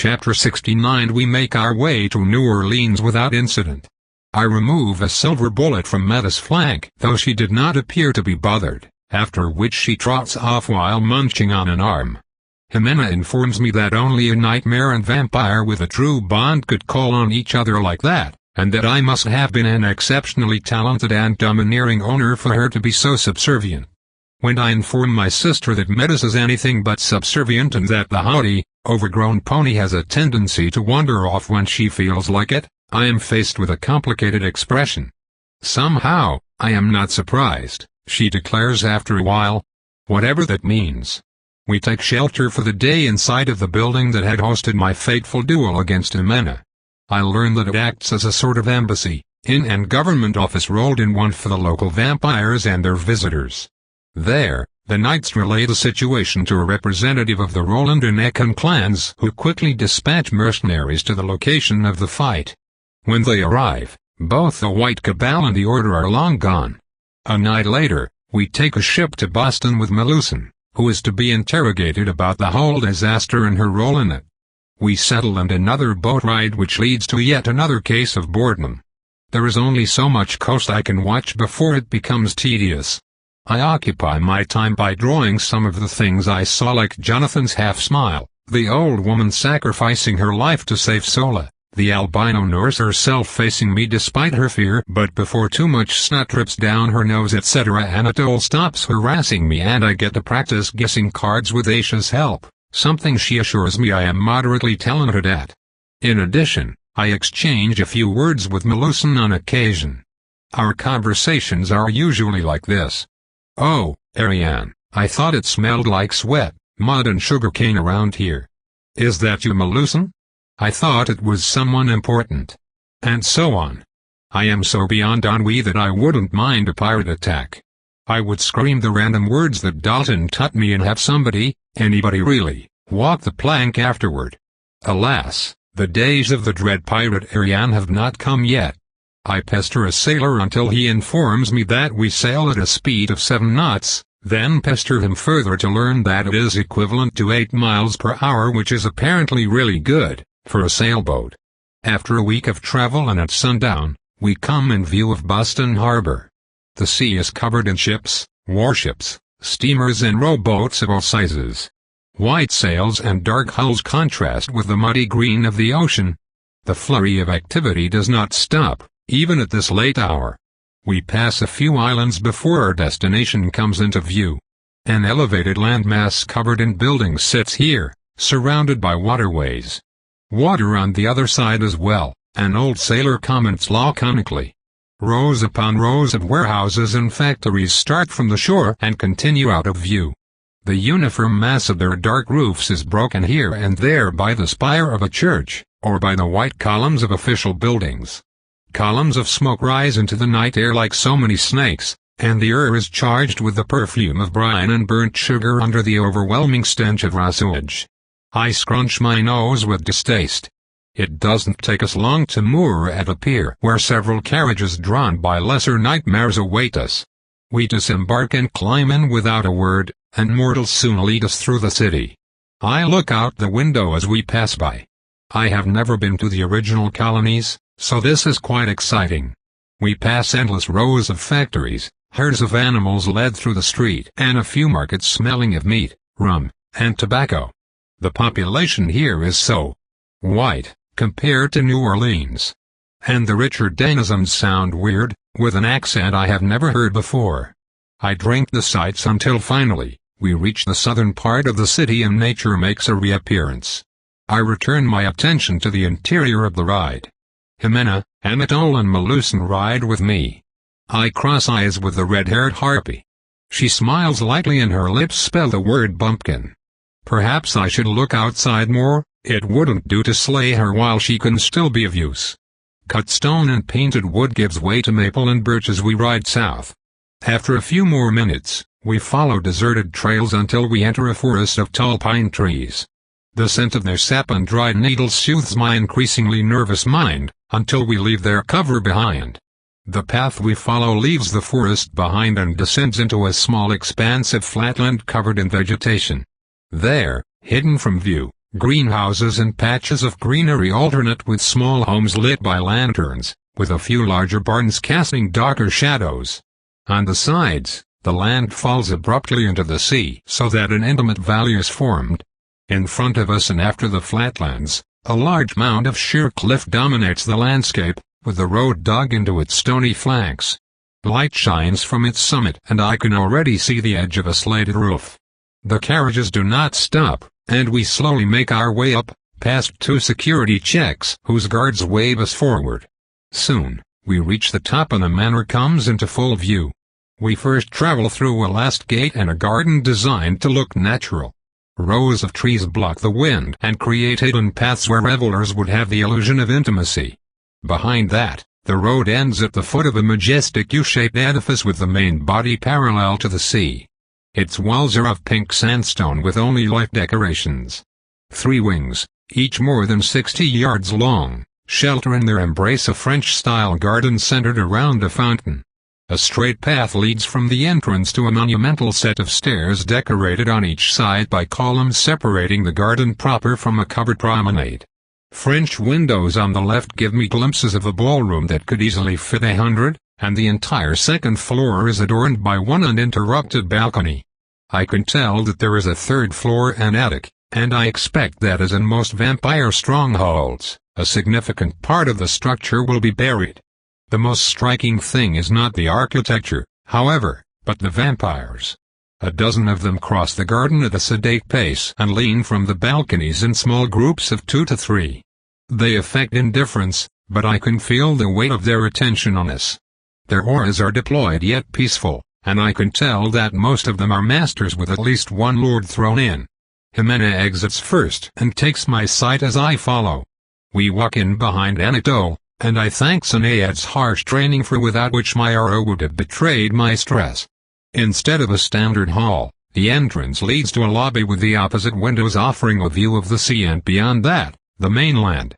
Chapter 69. We make our way to New Orleans without incident. I remove a silver bullet from Meta's flank, though she did not appear to be bothered, after which she trots off while munching on an arm. Jimena informs me that only a nightmare and vampire with a true bond could call on each other like that, and that I must have been an exceptionally talented and domineering owner for her to be so subservient. When I inform my sister that Metis is anything but subservient and that the haughty, overgrown pony has a tendency to wander off when she feels like it, I am faced with a complicated expression. Somehow, I am not surprised, she declares after a while. Whatever that means. We take shelter for the day inside of the building that had hosted my fateful duel against Jimena. I learn that it acts as a sort of embassy, inn and government office rolled in one for the local vampires and their visitors. There, the knights relay the situation to a representative of the Roland and Ekon clans who quickly dispatch mercenaries to the location of the fight. When they arrive, both the White Cabal and the Order are long gone. A night later, we take a ship to Boston with Melusan, who is to be interrogated about the whole disaster and her role in it. We settle and another boat ride which leads to yet another case of boredom. There is only so much coast I can watch before it becomes tedious. I occupy my time by drawing some of the things I saw, like Jonathan's half-smile, the old woman sacrificing her life to save Sola, the albino nurse herself facing me despite her fear but before too much snot drips down her nose, etc. Anatole stops harassing me and I get to practice guessing cards with Aisha's help, something she assures me I am moderately talented at. In addition, I exchange a few words with Melusan on occasion. Our conversations are usually like this. "Oh, Ariane, I thought it smelled like sweat, mud and sugarcane around here. Is that you, Melusan? I thought it was someone important." And so on. I am so beyond ennui that I wouldn't mind a pirate attack. I would scream the random words that Dalton taught me and have somebody, anybody really, walk the plank afterward. Alas, the days of the dread pirate Ariane have not come yet. I pester a sailor until he informs me that we sail at a speed of 7 knots, then pester him further to learn that it is equivalent to 8 miles per hour, which is apparently really good for a sailboat. After a week of travel and at sundown, we come in view of Boston Harbor. The sea is covered in ships, warships, steamers and rowboats of all sizes. White sails and dark hulls contrast with the muddy green of the ocean. The flurry of activity does not stop, even at this late hour. We pass a few islands before our destination comes into view. An elevated landmass covered in buildings sits here, surrounded by waterways. Water on the other side as well, an old sailor comments laconically. Rows upon rows of warehouses and factories start from the shore and continue out of view. The uniform mass of their dark roofs is broken here and there by the spire of a church, or by the white columns of official buildings. Columns of smoke rise into the night air like so many snakes, and the air is charged with the perfume of brine and burnt sugar under the overwhelming stench of raw sewage. I scrunch my nose with distaste. It doesn't take us long to moor at a pier where several carriages drawn by lesser nightmares await us. We disembark and climb in without a word, and mortals soon lead us through the city. I look out the window as we pass by. I have never been to the original colonies, so this is quite exciting. We pass endless rows of factories, herds of animals led through the street, and a few markets smelling of meat, rum, and tobacco. The population here is so white, compared to New Orleans. And the richer denizens sound weird, with an accent I have never heard before. I drink the sights until finally, we reach the southern part of the city and nature makes a reappearance. I return my attention to the interior of the ride. Jimena, Anatole and Melusan ride with me. I cross eyes with the red-haired harpy. She smiles lightly and her lips spell the word bumpkin. Perhaps I should look outside more, it wouldn't do to slay her while she can still be of use. Cut stone and painted wood gives way to maple and birch as we ride south. After a few more minutes, we follow deserted trails until we enter a forest of tall pine trees. The scent of their sap and dried needles soothes my increasingly nervous mind, until we leave their cover behind. The path we follow leaves the forest behind and descends into a small expanse of flatland covered in vegetation. There, hidden from view, greenhouses and patches of greenery alternate with small homes lit by lanterns, with a few larger barns casting darker shadows. On the sides, the land falls abruptly into the sea so that an intimate valley is formed. In front of us and after the flatlands, a large mound of sheer cliff dominates the landscape, with the road dug into its stony flanks. Light shines from its summit and I can already see the edge of a slated roof. The carriages do not stop, and we slowly make our way up, past 2 security checks whose guards wave us forward. Soon, we reach the top and the manor comes into full view. We first travel through a last gate and a garden designed to look natural. Rows of trees block the wind and create hidden paths where revelers would have the illusion of intimacy. Behind that, the road ends at the foot of a majestic U-shaped edifice with the main body parallel to the sea. Its walls are of pink sandstone with only light decorations. 3 wings, each more than 60 yards long, shelter in their embrace a French-style garden centered around a fountain. A straight path leads from the entrance to a monumental set of stairs decorated on each side by columns separating the garden proper from a covered promenade. French windows on the left give me glimpses of a ballroom that could easily fit 100, and the entire second floor is adorned by one uninterrupted balcony. I can tell that there is a 3rd floor and attic, and I expect that as in most vampire strongholds, a significant part of the structure will be buried. The most striking thing is not the architecture, however, but the vampires. A dozen of them cross the garden at a sedate pace and lean from the balconies in small groups of 2 to 3. They affect indifference, but I can feel the weight of their attention on us. Their auras are deployed yet peaceful, and I can tell that most of them are masters with at least one lord thrown in. Jimena exits first and takes my sight as I follow. We walk in behind Anito, and I thank Sanayad's harsh training for without which my aura would have betrayed my stress. Instead of a standard hall, the entrance leads to a lobby with the opposite windows offering a view of the sea and beyond that, the mainland.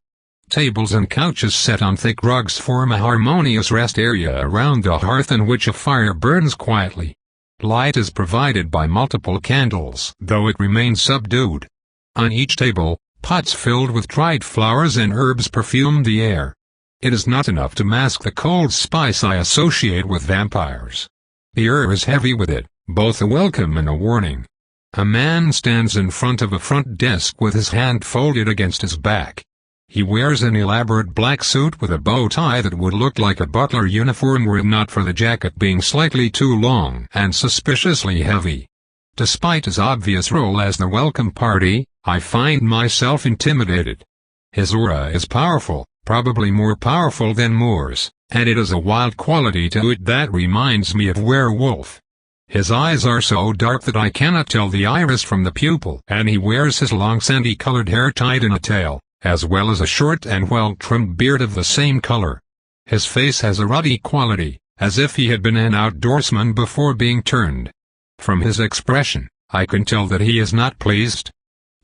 Tables and couches set on thick rugs form a harmonious rest area around the hearth in which a fire burns quietly. Light is provided by multiple candles, though it remains subdued. On each table, pots filled with dried flowers and herbs perfume the air. It is not enough to mask the cold spice I associate with vampires. The air is heavy with it, both a welcome and a warning. A man stands in front of a front desk with his hand folded against his back. He wears an elaborate black suit with a bow tie that would look like a butler uniform were it not for the jacket being slightly too long and suspiciously heavy. Despite his obvious role as the welcome party, I find myself intimidated. His aura is powerful, probably more powerful than Moore's, and it has a wild quality to it that reminds me of werewolf. His eyes are so dark that I cannot tell the iris from the pupil, and he wears his long sandy-colored hair tied in a tail, as well as a short and well-trimmed beard of the same color. His face has a ruddy quality, as if he had been an outdoorsman before being turned. From his expression, I can tell that he is not pleased.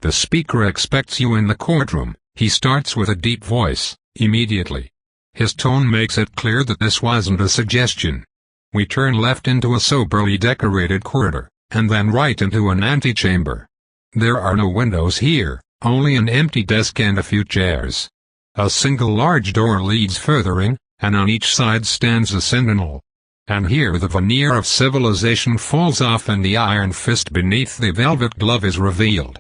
The speaker expects you in the courtroom, he starts with a deep voice, immediately. His tone makes it clear that this wasn't a suggestion. We turn left into a soberly decorated corridor, and then right into an antechamber. There are no windows here, only an empty desk and a few chairs. A single large door leads further in, and on each side stands a sentinel. And here the veneer of civilization falls off and the iron fist beneath the velvet glove is revealed.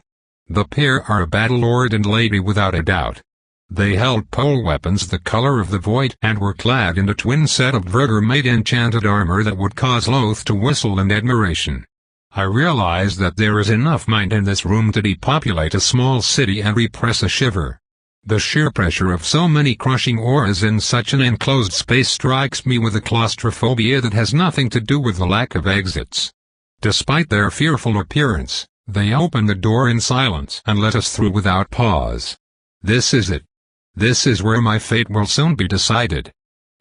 The pair are a battle-lord and lady without a doubt. They held pole weapons the color of the void and were clad in a twin set of Verger-made enchanted armor that would cause Loth to whistle in admiration. I realize that there is enough mind in this room to depopulate a small city and repress a shiver. The sheer pressure of so many crushing auras in such an enclosed space strikes me with a claustrophobia that has nothing to do with the lack of exits. Despite their fearful appearance, they open the door in silence and let us through without pause. This is it. This is where my fate will soon be decided.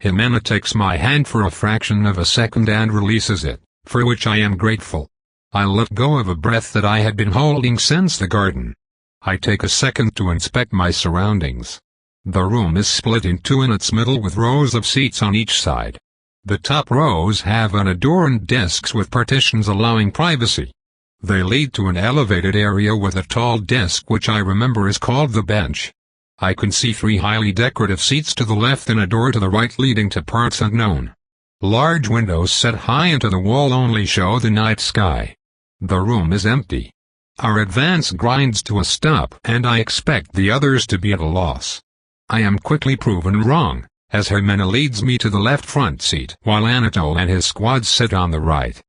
Jimena takes my hand for a fraction of a second and releases it, for which I am grateful. I let go of a breath that I had been holding since the garden. I take a second to inspect my surroundings. The room is split in two in its middle with rows of seats on each side. The top rows have unadorned desks with partitions allowing privacy. They lead to an elevated area with a tall desk which I remember is called the bench. I can see 3 highly decorative seats to the left and a door to the right leading to parts unknown. Large windows set high into the wall only show the night sky. The room is empty. Our advance grinds to a stop and I expect the others to be at a loss. I am quickly proven wrong, as Jimena leads me to the left front seat while Anatole and his squad sit on the right.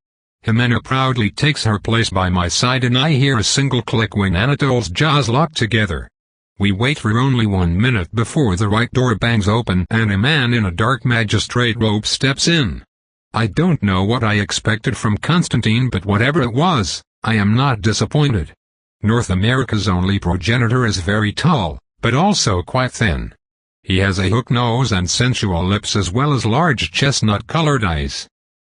Jimena proudly takes her place by my side and I hear a single click when Anatole's jaws lock together. We wait for only 1 minute before the right door bangs open and a man in a dark magistrate robe steps in. I don't know what I expected from Constantine, but whatever it was, I am not disappointed. North America's only progenitor is very tall, but also quite thin. He has a hook nose and sensual lips as well as large chestnut-colored eyes.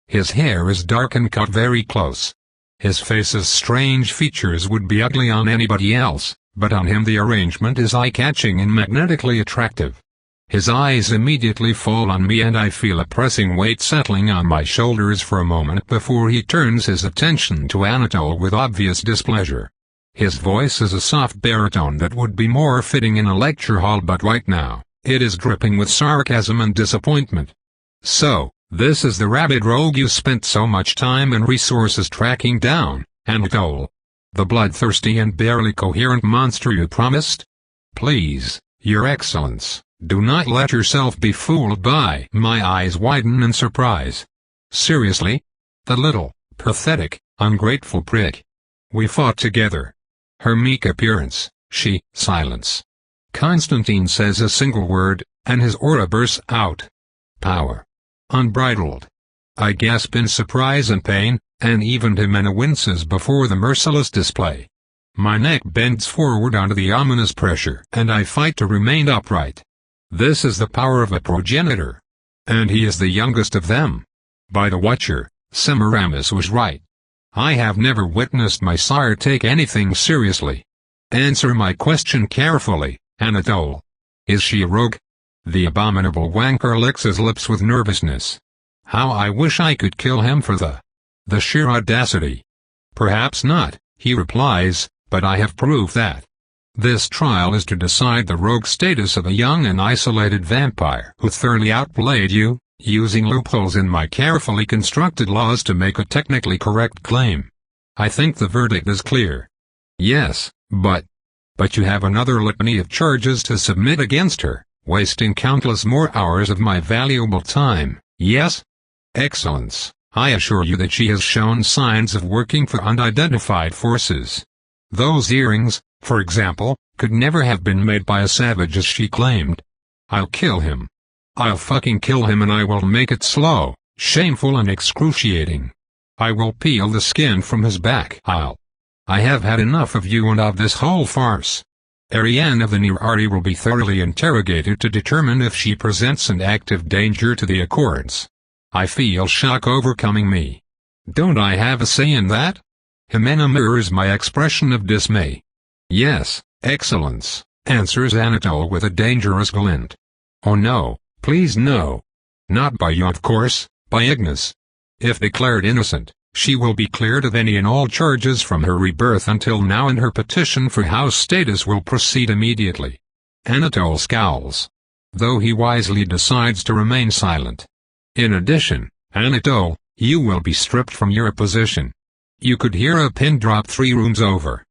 His hair is dark and cut very close. His face's strange features would be ugly on anybody else, but on him the arrangement is eye-catching and magnetically attractive. His eyes immediately fall on me and I feel a pressing weight settling on my shoulders for a moment before he turns his attention to Anatole with obvious displeasure. His voice is a soft baritone that would be more fitting in a lecture hall, but right now, it is dripping with sarcasm and disappointment. "So, this is the rabid rogue you spent so much time and resources tracking down, Anatole. The bloodthirsty and barely coherent monster you promised? Please, Your Excellence, do not let yourself be fooled by..." My eyes widen in surprise. Seriously? The little, pathetic, ungrateful prick. We fought together. Her meek appearance, silence. Constantine says a single word, and his aura bursts out. Power. Unbridled. I gasp in surprise and pain, and even Jimena winces before the merciless display. My neck bends forward under the ominous pressure, and I fight to remain upright. This is the power of a progenitor. And he is the youngest of them. By the Watcher, Semiramis was right. I have never witnessed my sire take anything seriously. Answer my question carefully, Anatole. Is she a rogue? The abominable wanker licks his lips with nervousness. How I wish I could kill him for the sheer audacity. Perhaps not, he replies, but I have proof that. This trial is to decide the rogue status of a young and isolated vampire who thoroughly outplayed you, using loopholes in my carefully constructed laws to make a technically correct claim. I think the verdict is clear. Yes, but you have another litany of charges to submit against her, wasting countless more hours of my valuable time, yes? Excellence, I assure you that she has shown signs of working for unidentified forces. Those earrings, for example, could never have been made by a savage as she claimed. I'll kill him. I'll fucking kill him, and I will make it slow, shameful and excruciating. I will peel the skin from his back. I have had enough of you and of this whole farce. Ariane of the Nerari will be thoroughly interrogated to determine if she presents an active danger to the Accords. I feel shock overcoming me. Don't I have a say in that? Jimena mirrors my expression of dismay. Yes, Excellence, answers Anatole with a dangerous glint. Oh no, please no. Not by you, of course, by Ignis. If declared innocent, she will be cleared of any and all charges from her rebirth until now, and her petition for house status will proceed immediately. Anatole scowls, though he wisely decides to remain silent. In addition, Anatole, you will be stripped from your position. You could hear a pin drop 3 rooms over.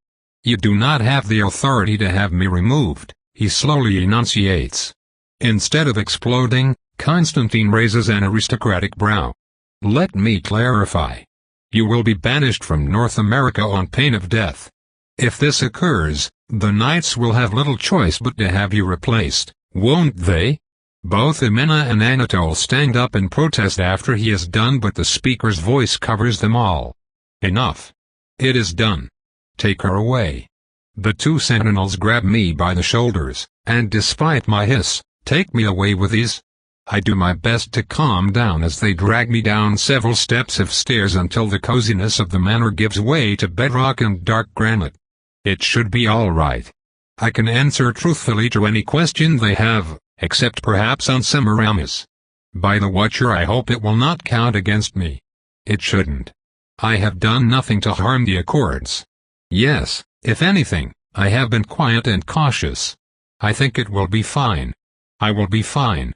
You do not have the authority to have me removed, he slowly enunciates. Instead of exploding, Constantine raises an aristocratic brow. Let me clarify. You will be banished from North America on pain of death. If this occurs, the Knights will have little choice but to have you replaced, won't they? Both Jimena and Anatole stand up and protest after he is done, but the speaker's voice covers them all. Enough. It is done. Take her away. The 2 sentinels grab me by the shoulders, and despite my hiss, take me away with ease. I do my best to calm down as they drag me down several steps of stairs until the coziness of the manor gives way to bedrock and dark granite. It should be all right. I can answer truthfully to any question they have, except perhaps on Semiramis. By the Watcher, I hope it will not count against me. It shouldn't. I have done nothing to harm the accords. Yes, if anything, I have been quiet and cautious. I think it will be fine. I will be fine.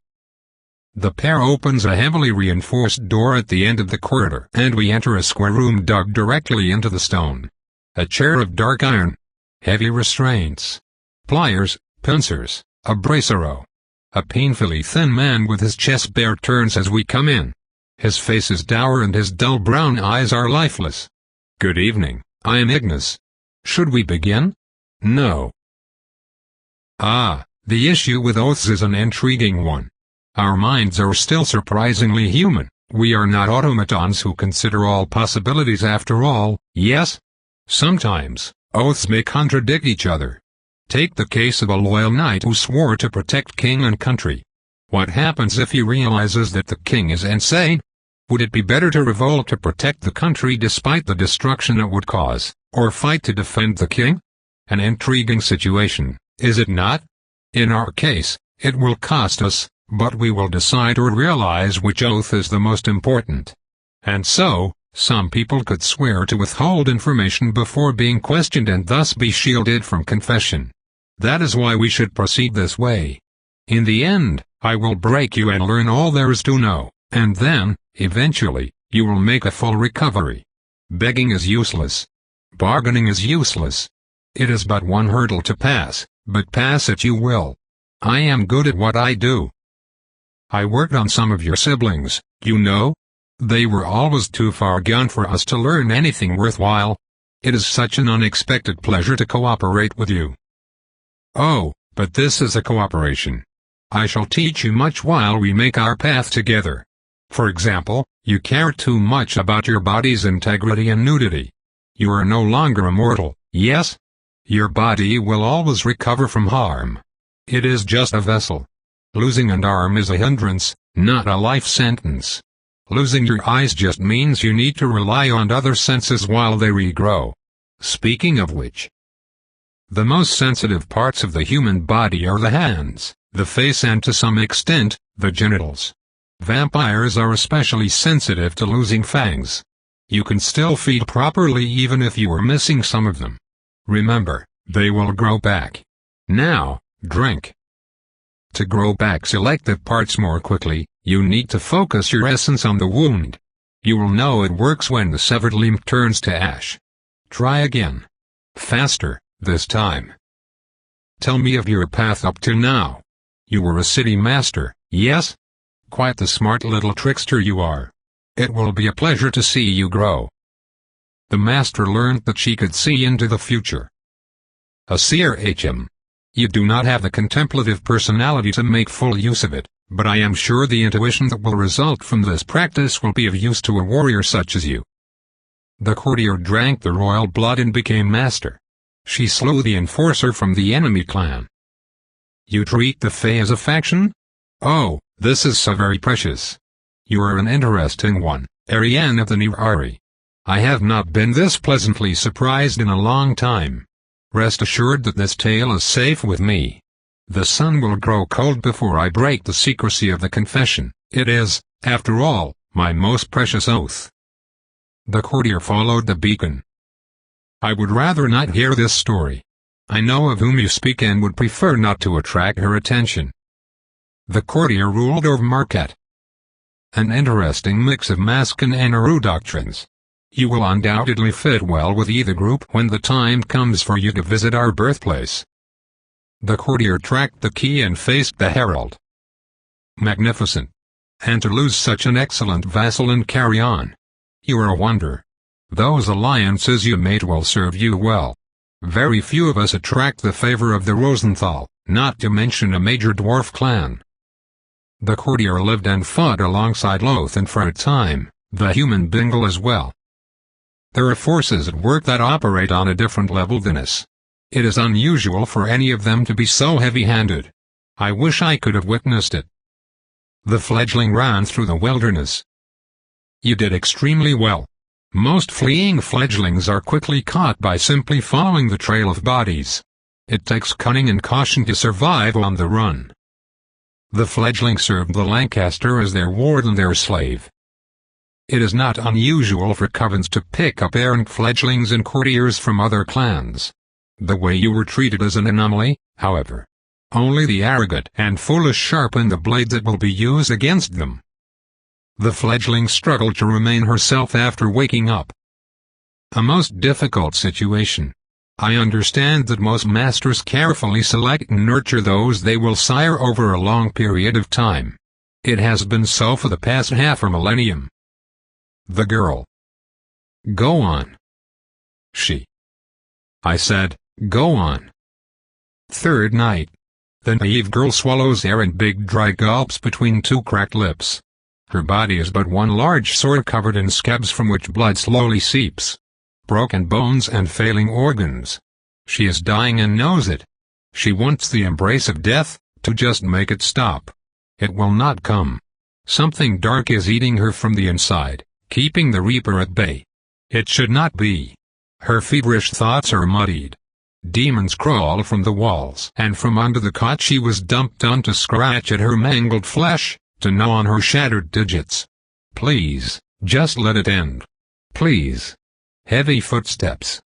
The pair opens a heavily reinforced door at the end of the corridor, and we enter a square room dug directly into the stone. A chair of dark iron. Heavy restraints. Pliers, pincers, a bracero. A painfully thin man with his chest bare turns as we come in. His face is dour and his dull brown eyes are lifeless. Good evening, I am Ignis. Should we begin? No. Ah, the issue with oaths is an intriguing one. Our minds are still surprisingly human. We are not automatons who consider all possibilities after all, yes? Sometimes, oaths may contradict each other. Take the case of a loyal knight who swore to protect king and country. What happens if he realizes that the king is insane? Would it be better to revolt to protect the country despite the destruction it would cause, or fight to defend the king? An intriguing situation, is it not? In our case, it will cost us, but we will decide or realize which oath is the most important. And so, some people could swear to withhold information before being questioned and thus be shielded from confession. That is why we should proceed this way. In the end, I will break you and learn all there is to know, and then, eventually, you will make a full recovery. Begging is useless. Bargaining is useless. It is but one hurdle to pass, but pass it you will. I am good at what I do. I worked on some of your siblings, you know? They were always too far gone for us to learn anything worthwhile. It is such an unexpected pleasure to cooperate with you. Oh, but this is a cooperation. I shall teach you much while we make our path together. For example, you care too much about your body's integrity and nudity. You are no longer immortal, yes? Your body will always recover from harm. It is just a vessel. Losing an arm is a hindrance, not a life sentence. Losing your eyes just means you need to rely on other senses while they regrow. Speaking of which, the most sensitive parts of the human body are the hands, the face and to some extent, the genitals. Vampires are especially sensitive to losing fangs. You can still feed properly even if you are missing some of them. Remember, they will grow back. Now, drink. To grow back selective parts more quickly, you need to focus your essence on the wound. You will know it works when the severed limb turns to ash. Try again. Faster, this time. Tell me of your path up to now. You were a city master, yes? Quite the smart little trickster you are. It will be a pleasure to see you grow. The master learned that she could see into the future. A seer HM. You do not have the contemplative personality to make full use of it, but I am sure the intuition that will result from this practice will be of use to a warrior such as you. The courtier drank the royal blood and became master. She slew the enforcer from the enemy clan. You treat the Fae as a faction? Oh, this is so very precious. You are an interesting one, Ariane of the Nirari. I have not been this pleasantly surprised in a long time. Rest assured that this tale is safe with me. The sun will grow cold before I break the secrecy of the confession. It is, after all, my most precious oath. The courtier followed the beacon. I would rather not hear this story. I know of whom you speak and would prefer not to attract her attention. The courtier ruled over Marquette. An interesting mix of Mascan and Aru doctrines. You will undoubtedly fit well with either group when the time comes for you to visit our birthplace. The courtier tracked the key and faced the herald. Magnificent. And to lose such an excellent vassal and carry on. You are a wonder. Those alliances you made will serve you well. Very few of us attract the favor of the Rosenthal, not to mention a major dwarf clan. The courtier lived and fought alongside Loth and for a time, the human Bingle as well. There are forces at work that operate on a different level than us. It is unusual for any of them to be so heavy-handed. I wish I could have witnessed it. The fledgling ran through the wilderness. You did extremely well. Most fleeing fledglings are quickly caught by simply following the trail of bodies. It takes cunning and caution to survive on the run. The fledgling served the Lancaster as their ward and their slave. It is not unusual for covens to pick up errant fledglings and courtiers from other clans. The way you were treated is an anomaly, however. Only the arrogant and foolish sharpen the blade that will be used against them. The fledgling struggled to remain herself after waking up. A most difficult situation. I understand that most masters carefully select and nurture those they will sire over a long period of time. It has been so for the past half a millennium. The girl. Go on. She. I said, go on. Third night. The naive girl swallows air in big dry gulps between two cracked lips. Her body is but one large sore covered in scabs from which blood slowly seeps. Broken bones and failing organs. She is dying and knows it. She wants the embrace of death, to just make it stop. It will not come. Something dark is eating her from the inside, keeping the reaper at bay. It should not be. Her feverish thoughts are muddied. Demons crawl from the walls and from under the cot she was dumped on to scratch at her mangled flesh, to gnaw on her shattered digits. Please, just let it end. Please. Heavy footsteps.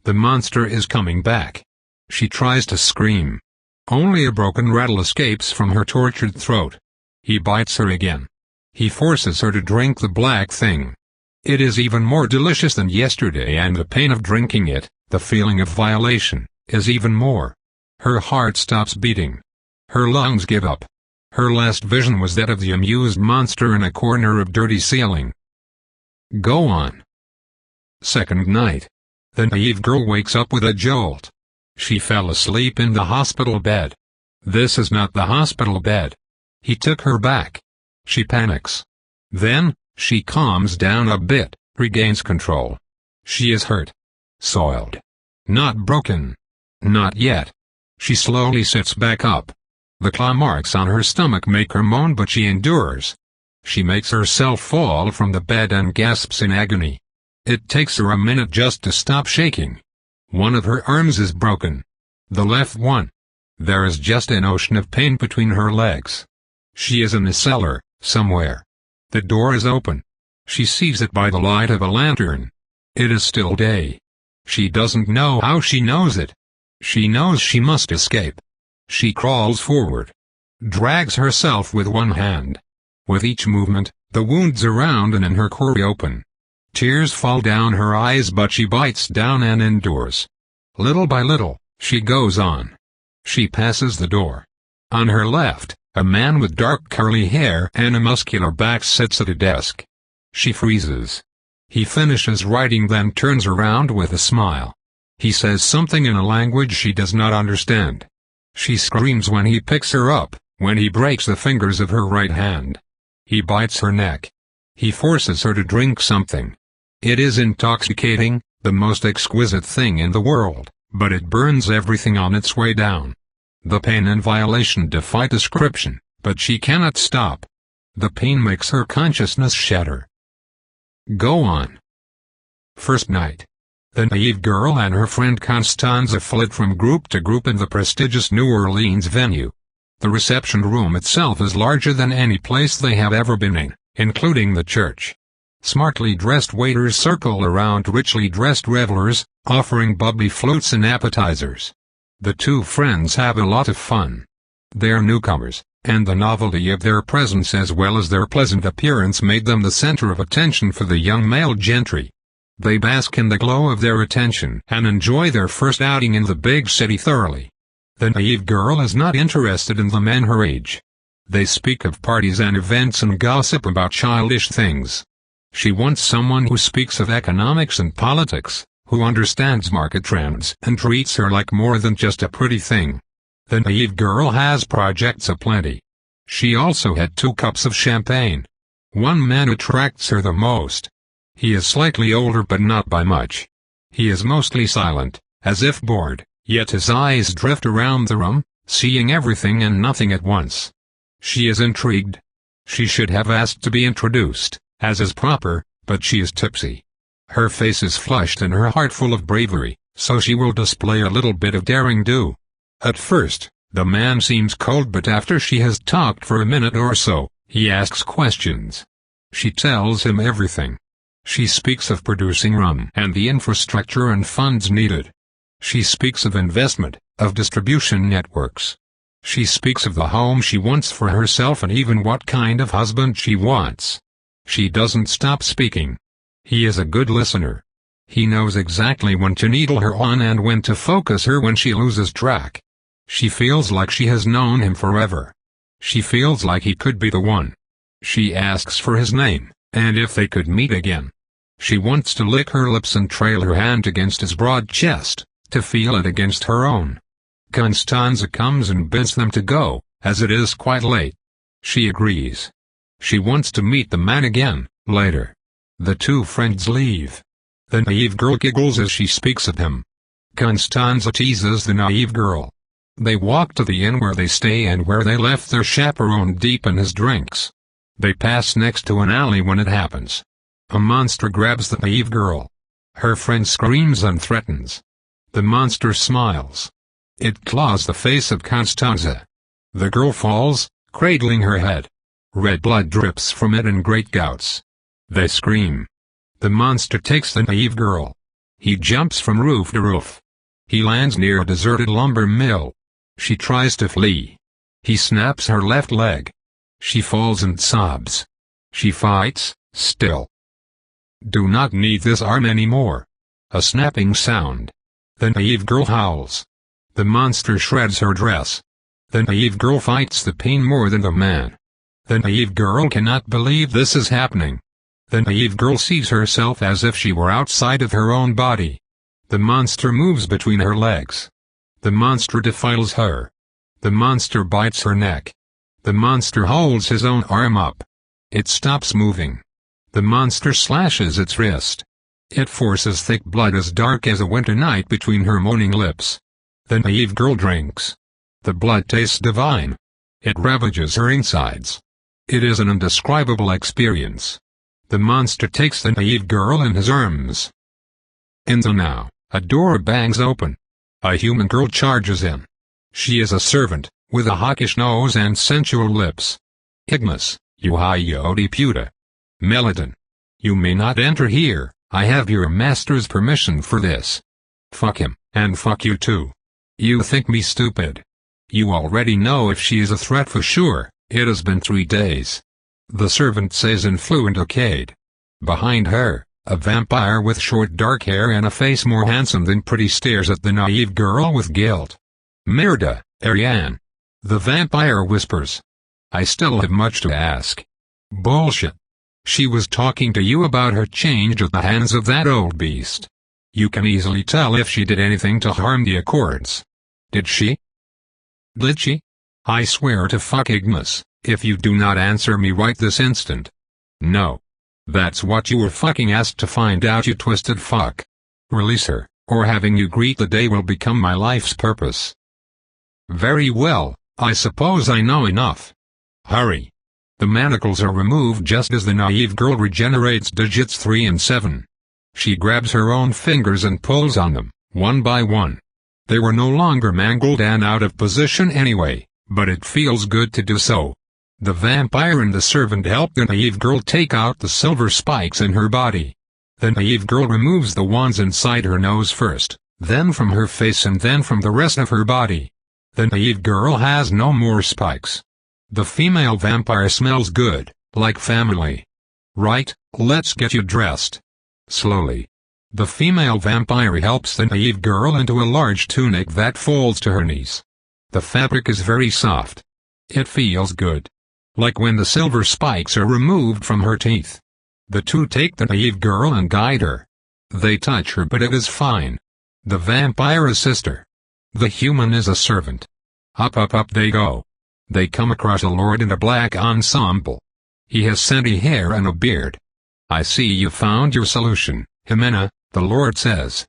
The monster is coming back. She tries to scream. Only a broken rattle escapes from her tortured throat. He bites her again. He forces her to drink the black thing. It is even more delicious than yesterday, and the pain of drinking it, the feeling of violation, is even more. Her heart stops beating. Her lungs give up. Her last vision was that of the amused monster in a corner of dirty ceiling. Go on. Second night. The naive girl wakes up with a jolt. She fell asleep in the hospital bed. This is not the hospital bed. He took her back. She panics. Then, she calms down a bit, regains control. She is hurt. Soiled. Not broken. Not yet. She slowly sits back up. The claw marks on her stomach make her moan, but she endures. She makes herself fall from the bed and gasps in agony. It takes her a minute just to stop shaking. One of her arms is broken. The left one. There is just an ocean of pain between her legs. She is in a cellar, somewhere. The door is open. She sees it by the light of a lantern. It is still day. She doesn't know how she knows it. She knows she must escape. She crawls forward. Drags herself with one hand. With each movement, the wounds around and in her core open. Tears fall down her eyes, but she bites down and endures. Little by little, she goes on. She passes the door. On her left, a man with dark curly hair and a muscular back sits at a desk. She freezes. He finishes writing, then turns around with a smile. He says something in a language she does not understand. She screams when he picks her up, when he breaks the fingers of her right hand. He bites her neck. He forces her to drink something. It is intoxicating, the most exquisite thing in the world, but it burns everything on its way down. The pain and violation defy description, but she cannot stop. The pain makes her consciousness shatter. Go on. First night. The naive girl and her friend Constanza flit from group to group in the prestigious New Orleans venue. The reception room itself is larger than any place they have ever been in, including the church. Smartly dressed waiters circle around richly dressed revelers, offering bubbly flutes and appetizers. The two friends have a lot of fun. They are newcomers, and the novelty of their presence as well as their pleasant appearance made them the center of attention for the young male gentry. They bask in the glow of their attention and enjoy their first outing in the big city thoroughly. The naive girl is not interested in the men her age. They speak of parties and events and gossip about childish things. She wants someone who speaks of economics and politics, who understands market trends and treats her like more than just a pretty thing. The naive girl has projects aplenty. She also had 2 cups of champagne. One man attracts her the most. He is slightly older but not by much. He is mostly silent, as if bored, yet his eyes drift around the room, seeing everything and nothing at once. She is intrigued. She should have asked to be introduced, as is proper, but she is tipsy. Her face is flushed and her heart full of bravery, so she will display a little bit of daring-do. At first, the man seems cold, but after she has talked for a minute or so, he asks questions. She tells him everything. She speaks of producing rum and the infrastructure and funds needed. She speaks of investment, of distribution networks. She speaks of the home she wants for herself and even what kind of husband she wants. She doesn't stop speaking. He is a good listener. He knows exactly when to needle her on and when to focus her when she loses track. She feels like she has known him forever. She feels like he could be the one. She asks for his name, and if they could meet again. She wants to lick her lips and trail her hand against his broad chest, to feel it against her own. Constanza comes and bids them to go, as it is quite late. She agrees. She wants to meet the man again, later. The two friends leave. The naive girl giggles as she speaks of him. Constanza teases the naive girl. They walk to the inn where they stay and where they left their chaperone deep in his drinks. They pass next to an alley when it happens. A monster grabs the naive girl. Her friend screams and threatens. The monster smiles. It claws the face of Constanza. The girl falls, cradling her head. Red blood drips from it in great gouts. They scream. The monster takes the naive girl. He jumps from roof to roof. He lands near a deserted lumber mill. She tries to flee. He snaps her left leg. She falls and sobs. She fights, still. Do not need this arm anymore. A snapping sound. The naive girl howls. The monster shreds her dress. The naive girl fights the pain more than the man. The naive girl cannot believe this is happening. The naive girl sees herself as if she were outside of her own body. The monster moves between her legs. The monster defiles her. The monster bites her neck. The monster holds his own arm up. It stops moving. The monster slashes its wrist. It forces thick blood as dark as a winter night between her moaning lips. The naive girl drinks. The blood tastes divine. It ravages her insides. It is an indescribable experience. The monster takes the naive girl in his arms. In the now, a door bangs open. A human girl charges in. She is a servant, with a hawkish nose and sensual lips. Ignis, you Iota puta. Meladon. You may not enter here, I have your master's permission for this. Fuck him, and fuck you too. You think me stupid. You already know if she is a threat for sure, it has been 3 days. The servant says in fluent Akkad. Behind her, a vampire with short dark hair and a face more handsome than pretty stares at the naive girl with guilt. Merda, Ariane. The vampire whispers. I still have much to ask. Bullshit. She was talking to you about her change at the hands of that old beast. You can easily tell if she did anything to harm the Accords. Did she? Did she? I swear to fuck Ignis, if you do not answer me right this instant. No. That's what you were fucking asked to find out, you twisted fuck. Release her, or having you greet the day will become my life's purpose. Very well, I suppose I know enough. Hurry. The manacles are removed just as the naive girl regenerates digits 3 and 7. She grabs her own fingers and pulls on them, one by one. They were no longer mangled and out of position anyway, but it feels good to do so. The vampire and the servant help the naive girl take out the silver spikes in her body. The naive girl removes the ones inside her nose first, then from her face and then from the rest of her body. The naive girl has no more spikes. The female vampire smells good, like family. Right, let's get you dressed. Slowly. The female vampire helps the naive girl into a large tunic that folds to her knees. The fabric is very soft. It feels good. Like when the silver spikes are removed from her teeth. The two take the naive girl and guide her. They touch her but it is fine. The vampire is sister. The human is a servant. Up they go. They come across a lord in a black ensemble. He has sandy hair and a beard. I see you found your solution, Jimena, the lord says.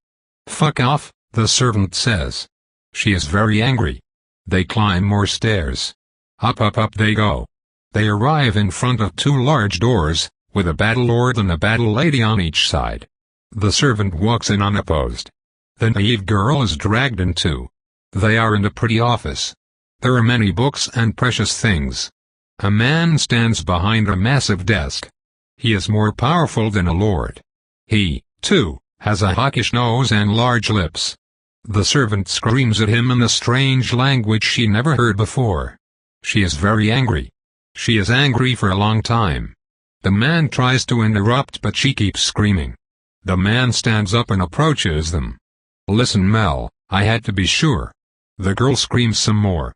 Fuck off, the servant says. She is very angry. They climb more stairs. Up they go. They arrive in front of 2 large doors, with a battle lord and a battle lady on each side. The servant walks in unopposed. The naive girl is dragged in too. They are in a pretty office. There are many books and precious things. A man stands behind a massive desk. He is more powerful than a lord. He, too, has a hawkish nose and large lips. The servant screams at him in a strange language she never heard before. She is very angry. She is angry for a long time. The man tries to interrupt but she keeps screaming. The man stands up and approaches them. Listen, Mel, I had to be sure. The girl screams some more.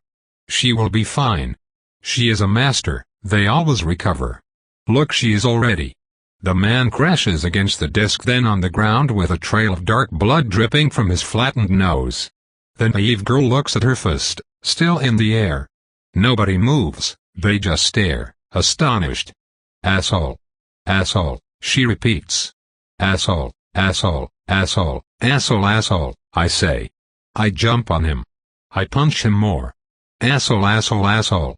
She will be fine. She is a master, they always recover. Look, she is all ready. The man crashes against the desk, then on the ground with a trail of dark blood dripping from his flattened nose. The naive girl looks at her fist, still in the air. Nobody moves, they just stare, astonished. Asshole. Asshole, she repeats. Asshole, asshole, asshole, asshole, asshole, I say. I jump on him. I punch him more. Asshole, asshole, asshole.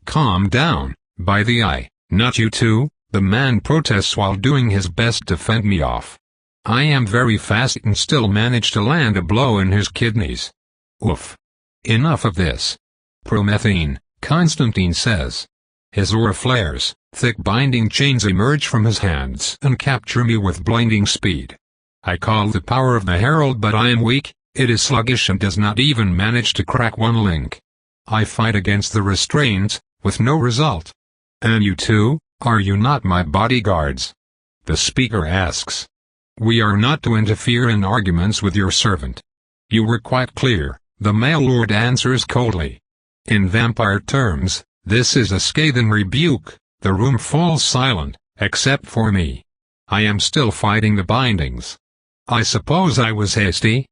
Calm down, by the eye, not you too, the man protests while doing his best to fend me off. I am very fast and still manage to land a blow in his kidneys. Oof. Enough of this. Promethine, Constantine says. His aura flares, thick binding chains emerge from his hands and capture me with blinding speed. I call the power of the Herald, but I am weak, it is sluggish and does not even manage to crack one link. I fight against the restraints, with no result. And you too, are you not my bodyguards? The speaker asks. We are not to interfere in arguments with your servant. You were quite clear, the male lord answers coldly. In vampire terms, this is a scathing rebuke. The room falls silent, except for me. I am still fighting the bindings. I suppose I was hasty?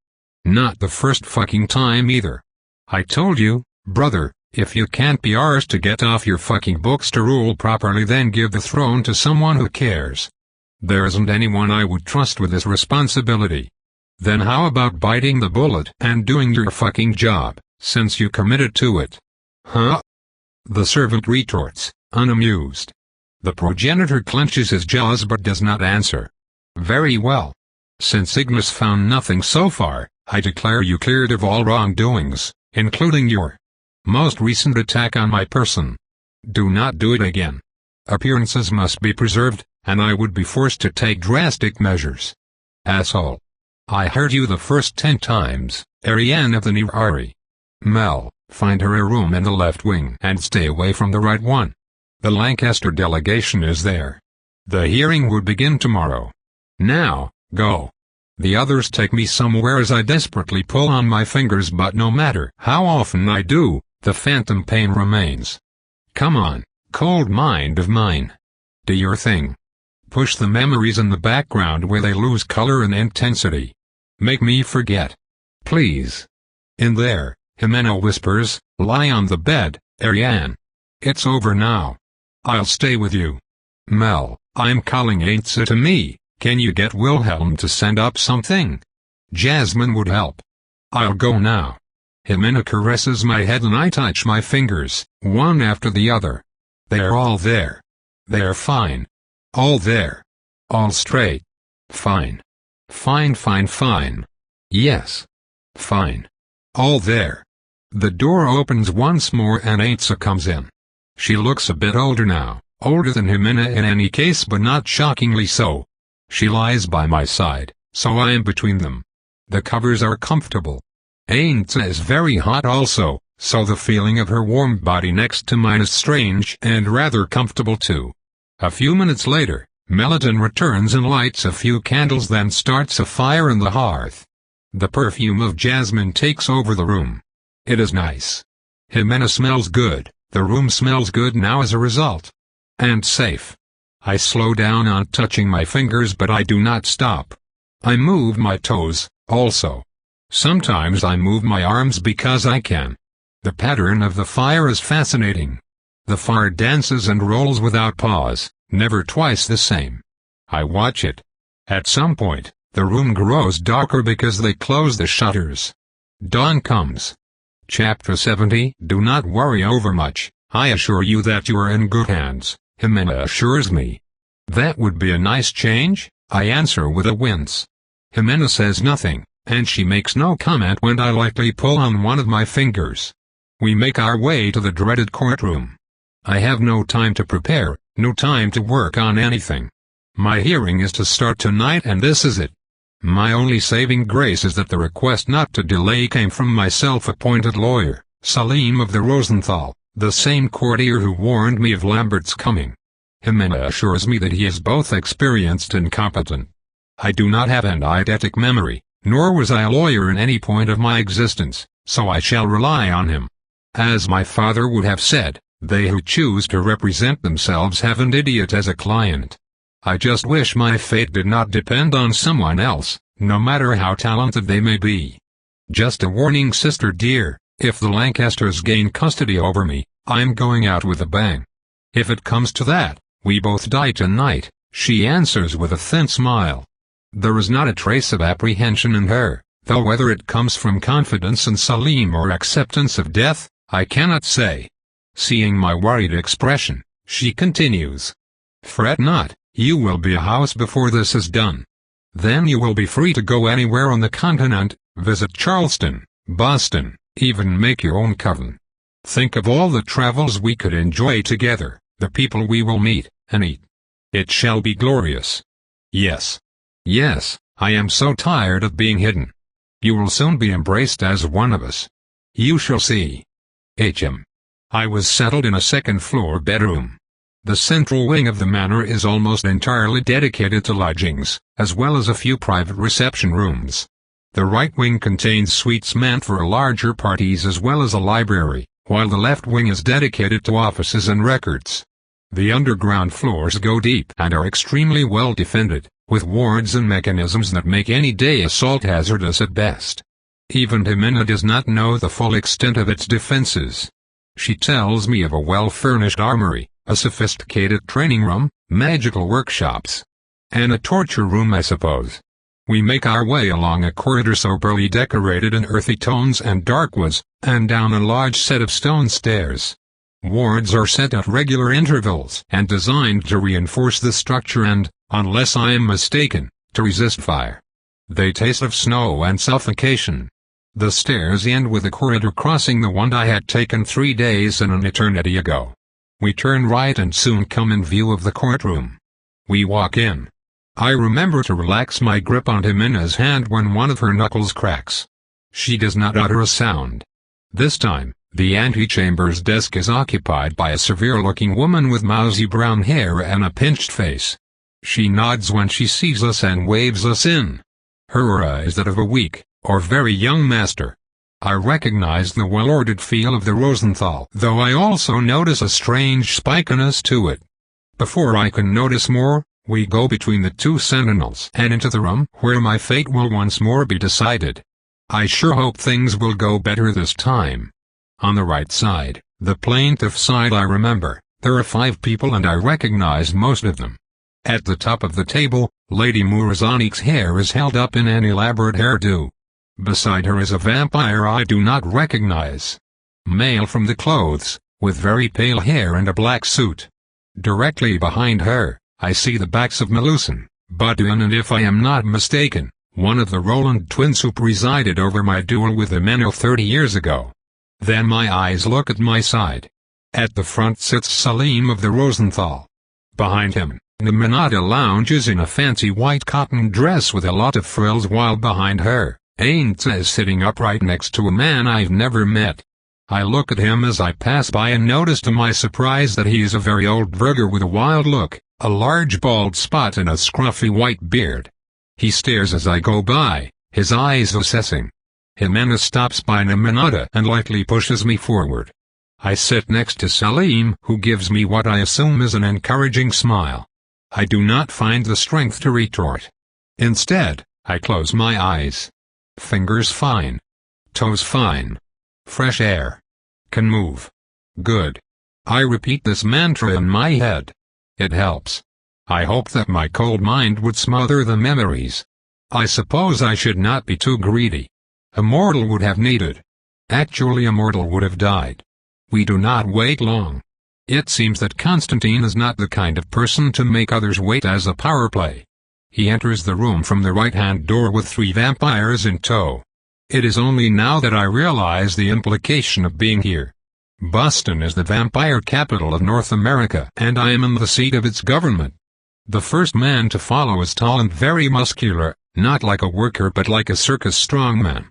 Not the first fucking time either. I told you, brother, if you can't be arsed to get off your fucking books to rule properly, then give the throne to someone who cares. There isn't anyone I would trust with this responsibility. Then how about biting the bullet and doing your fucking job, since you committed to it? Huh? The servant retorts, unamused. The progenitor clenches his jaws but does not answer. Very well. Since Ignis found nothing so far, I declare you cleared of all wrongdoings, including your most recent attack on my person. Do not do it again. Appearances must be preserved, and I would be forced to take drastic measures. Asshole. I heard you the first 10 times, Ariane of the Nirari. Mel, find her a room in the left wing and stay away from the right one. The Lancaster delegation is there. The hearing would begin tomorrow. Now, go. The others take me somewhere as I desperately pull on my fingers, but no matter how often I do, the phantom pain remains. Come on, cold mind of mine. Do your thing. Push the memories in the background where they lose color and intensity. Make me forget. Please. In there, Jimena whispers, lie on the bed, Ariane. It's over now. I'll stay with you. Mel, I'm calling Ainsa to me. Can you get Wilhelm to send up something? Jasmine would help. I'll go now. Jimena caresses my head and I touch my fingers, one after the other. They're all there. They're fine. All there. All straight. Fine. Fine, fine, fine. Yes. Fine. All there. The door opens once more and Ainsa comes in. She looks a bit older now, older than Jimena in any case, but not shockingly so. She lies by my side, so I am between them. The covers are comfortable. Ainsa is very hot also, so the feeling of her warm body next to mine is strange and rather comfortable too. A few minutes later, Melodin returns and lights a few candles, then starts a fire in the hearth. The perfume of jasmine takes over the room. It is nice. Jimena smells good, the room smells good now as a result. And safe. I slow down on touching my fingers, but I do not stop. I move my toes, also. Sometimes I move my arms because I can. The pattern of the fire is fascinating. The fire dances and rolls without pause, never twice the same. I watch it. At some point, the room grows darker because they close the shutters. Dawn comes. Chapter 70. Do not worry overmuch, I assure you that you are in good hands, Jimena assures me. That would be a nice change, I answer with a wince. Jimena says nothing, and she makes no comment when I lightly pull on one of my fingers. We make our way to the dreaded courtroom. I have no time to prepare, no time to work on anything. My hearing is to start tonight and this is it. My only saving grace is that the request not to delay came from my self-appointed lawyer, Salim of the Rosenthal, the same courtier who warned me of Lambert's coming. Jimena assures me that he is both experienced and competent. I do not have an eidetic memory, nor was I a lawyer in any point of my existence, so I shall rely on him. As my father would have said, they who choose to represent themselves have an idiot as a client. I just wish my fate did not depend on someone else, no matter how talented they may be. Just a warning, sister dear, if the Lancasters gain custody over me, I'm going out with a bang. If it comes to that, we both die tonight, she answers with a thin smile. There is not a trace of apprehension in her, though whether it comes from confidence in Salim or acceptance of death, I cannot say. Seeing my worried expression, she continues. Fret not. You will be a house before this is done. Then you will be free to go anywhere on the continent, visit Charleston, Boston, even make your own coven. Think of all the travels we could enjoy together, the people we will meet, and eat. It shall be glorious. Yes. Yes, I am so tired of being hidden. You will soon be embraced as one of us. You shall see. H.M. I was settled in a second-floor bedroom. The central wing of the manor is almost entirely dedicated to lodgings, as well as a few private reception rooms. The right wing contains suites meant for larger parties as well as a library, while the left wing is dedicated to offices and records. The underground floors go deep and are extremely well defended, with wards and mechanisms that make any day assault hazardous at best. Even Jimena does not know the full extent of its defenses. She tells me of a well-furnished armory, a sophisticated training room, magical workshops, and a torture room, I suppose. We make our way along a corridor soberly decorated in earthy tones and dark woods, and down a large set of stone stairs. Wards are set at regular intervals and designed to reinforce the structure and, unless I am mistaken, to resist fire. They taste of snow and suffocation. The stairs end with a corridor crossing the one I had taken 3 days and an eternity ago. We turn right and soon come in view of the courtroom. We walk in. I remember to relax my grip on Jimena's hand when one of her knuckles cracks. She does not utter a sound. This time, the antechamber's desk is occupied by a severe-looking woman with mousy brown hair and a pinched face. She nods when she sees us and waves us in. Her aura is that of a weak, or very young master. I recognize the well-ordered feel of the Rosenthal, though I also notice a strange spikiness to it. Before I can notice more, we go between the two sentinels and into the room where my fate will once more be decided. I sure hope things will go better this time. On the right side, the plaintiff side, I remember, there are 5 people and I recognize most of them. At the top of the table, Lady Murazanik's hair is held up in an elaborate hairdo. Beside her is a vampire I do not recognize. Male from the clothes, with very pale hair and a black suit. Directly behind her, I see the backs of Melusin, Badun and if I am not mistaken, one of the Roland twins who presided over my duel with the Menno 30 years ago. Then my eyes look at my side. At the front sits Salim of the Rosenthal. Behind him, Jimena lounges in a fancy white cotton dress with a lot of frills while behind her, Ainsa is sitting upright next to a man I've never met. I look at him as I pass by and notice to my surprise that he is a very old burgher with a wild look, a large bald spot and a scruffy white beard. He stares as I go by, his eyes assessing. Jimena stops by Jimena and lightly pushes me forward. I sit next to Salim, who gives me what I assume is an encouraging smile. I do not find the strength to retort. Instead, I close my eyes. Fingers fine. Toes fine. Fresh air. Can move. Good. I repeat this mantra in my head. It helps. I hope that my cold mind would smother the memories. I suppose I should not be too greedy. A mortal would have needed. Actually, a mortal would have died. We do not wait long. It seems that Constantine is not the kind of person to make others wait as a power play. He enters the room from the right-hand door with 3 vampires in tow. It is only now that I realize the implication of being here. Boston is the vampire capital of North America and I am in the seat of its government. The first man to follow is tall and very muscular, not like a worker but like a circus strongman.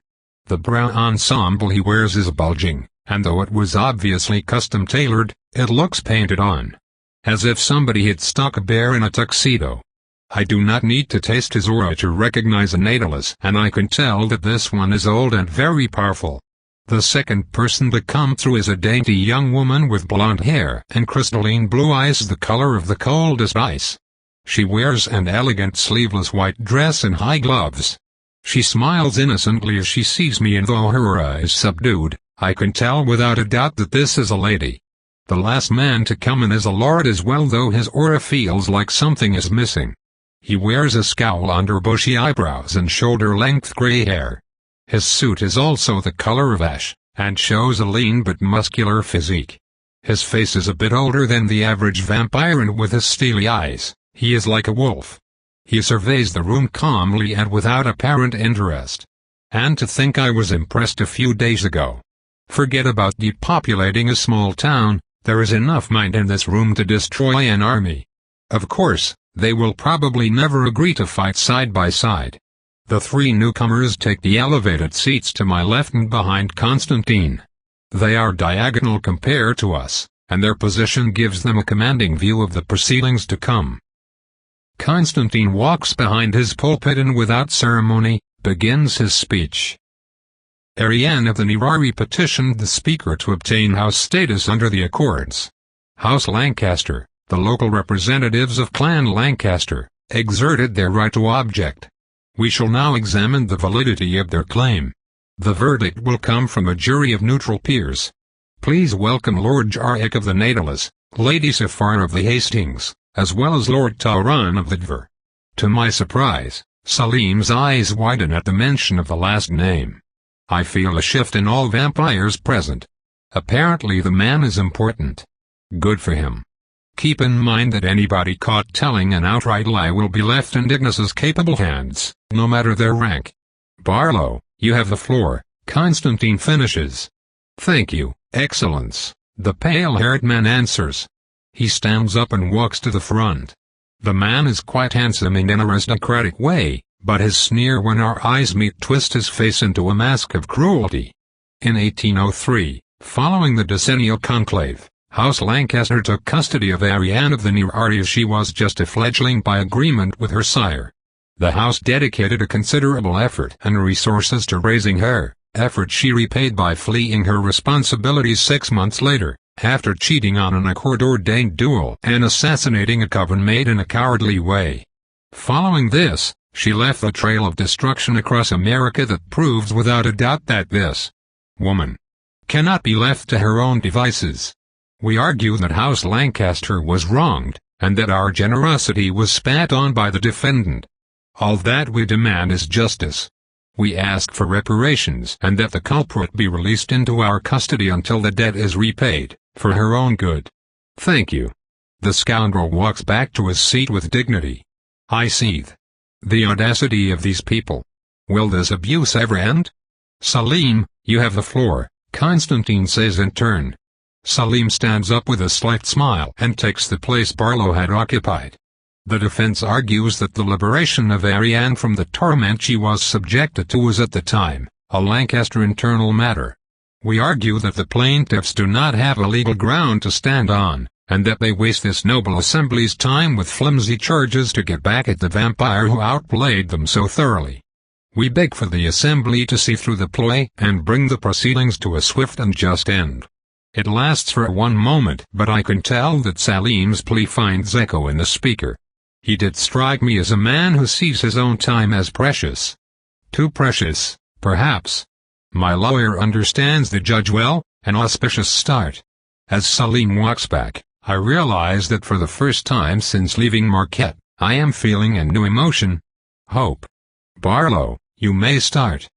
The brown ensemble he wears is bulging, and though it was obviously custom-tailored, it looks painted on. As if somebody had stuck a bear in a tuxedo. I do not need to taste his aura to recognize a natalist, and I can tell that this one is old and very powerful. The second person to come through is a dainty young woman with blonde hair and crystalline blue eyes the color of the coldest ice. She wears an elegant sleeveless white dress and high gloves. She smiles innocently as she sees me, and though her aura is subdued, I can tell without a doubt that this is a lady. The last man to come in is a lord as well, though his aura feels like something is missing. He wears a scowl under bushy eyebrows and shoulder-length gray hair. His suit is also the color of ash, and shows a lean but muscular physique. His face is a bit older than the average vampire, and with his steely eyes, he is like a wolf. He surveys the room calmly and without apparent interest. And to think I was impressed a few days ago. Forget about depopulating a small town, there is enough mind in this room to destroy an army. Of course, they will probably never agree to fight side by side. The three newcomers take the elevated seats to my left and behind Constantine. They are diagonal compared to us, and their position gives them a commanding view of the proceedings to come. Constantine walks behind his pulpit and without ceremony, begins his speech. Ariane of the Nerari petitioned the speaker to obtain house status under the Accords. House Lancaster, the local representatives of Clan Lancaster, exerted their right to object. We shall now examine the validity of their claim. The verdict will come from a jury of neutral peers. Please welcome Lord Jarek of the Natalis, Lady Safar of the Hastings, as well as Lord Tauran of the Dver. To my surprise, Salim's eyes widen at the mention of the last name. I feel a shift in all vampires present. Apparently the man is important. Good for him. Keep in mind that anybody caught telling an outright lie will be left in Ignis's capable hands, no matter their rank. Barlow, you have the floor, Constantine finishes. Thank you, Excellence, the pale-haired man answers. He stands up and walks to the front. The man is quite handsome in an aristocratic way, but his sneer when our eyes meet twists his face into a mask of cruelty. In 1803, following the decennial conclave, House Lancaster took custody of Ariane of the Nerari as she was just a fledgling by agreement with her sire. The house dedicated a considerable effort and resources to raising her, effort she repaid by fleeing her responsibilities 6 months later, after cheating on an accord-ordained duel and assassinating a coven made in a cowardly way. Following this, she left a trail of destruction across America that proves without a doubt that this woman cannot be left to her own devices. We argue that House Lancaster was wronged, and that our generosity was spat on by the defendant. All that we demand is justice. We ask for reparations and that the culprit be released into our custody until the debt is repaid, for her own good. Thank you. The scoundrel walks back to his seat with dignity. I seethe. The audacity of these people. Will this abuse ever end? Salim, you have the floor, Constantine says in turn. Salim stands up with a slight smile and takes the place Barlow had occupied. The defense argues that the liberation of Ariane from the torment she was subjected to was at the time a Lancaster internal matter. We argue that the plaintiffs do not have a legal ground to stand on, and that they waste this noble assembly's time with flimsy charges to get back at the vampire who outplayed them so thoroughly. We beg for the assembly to see through the ploy and bring the proceedings to a swift and just end. It lasts for one moment, but I can tell that Salim's plea finds echo in the speaker. He did strike me as a man who sees his own time as precious. Too precious, perhaps. My lawyer understands the judge well, an auspicious start. As Salim walks back, I realize that for the first time since leaving Marquette, I am feeling a new emotion. Hope. Barlow, you may start.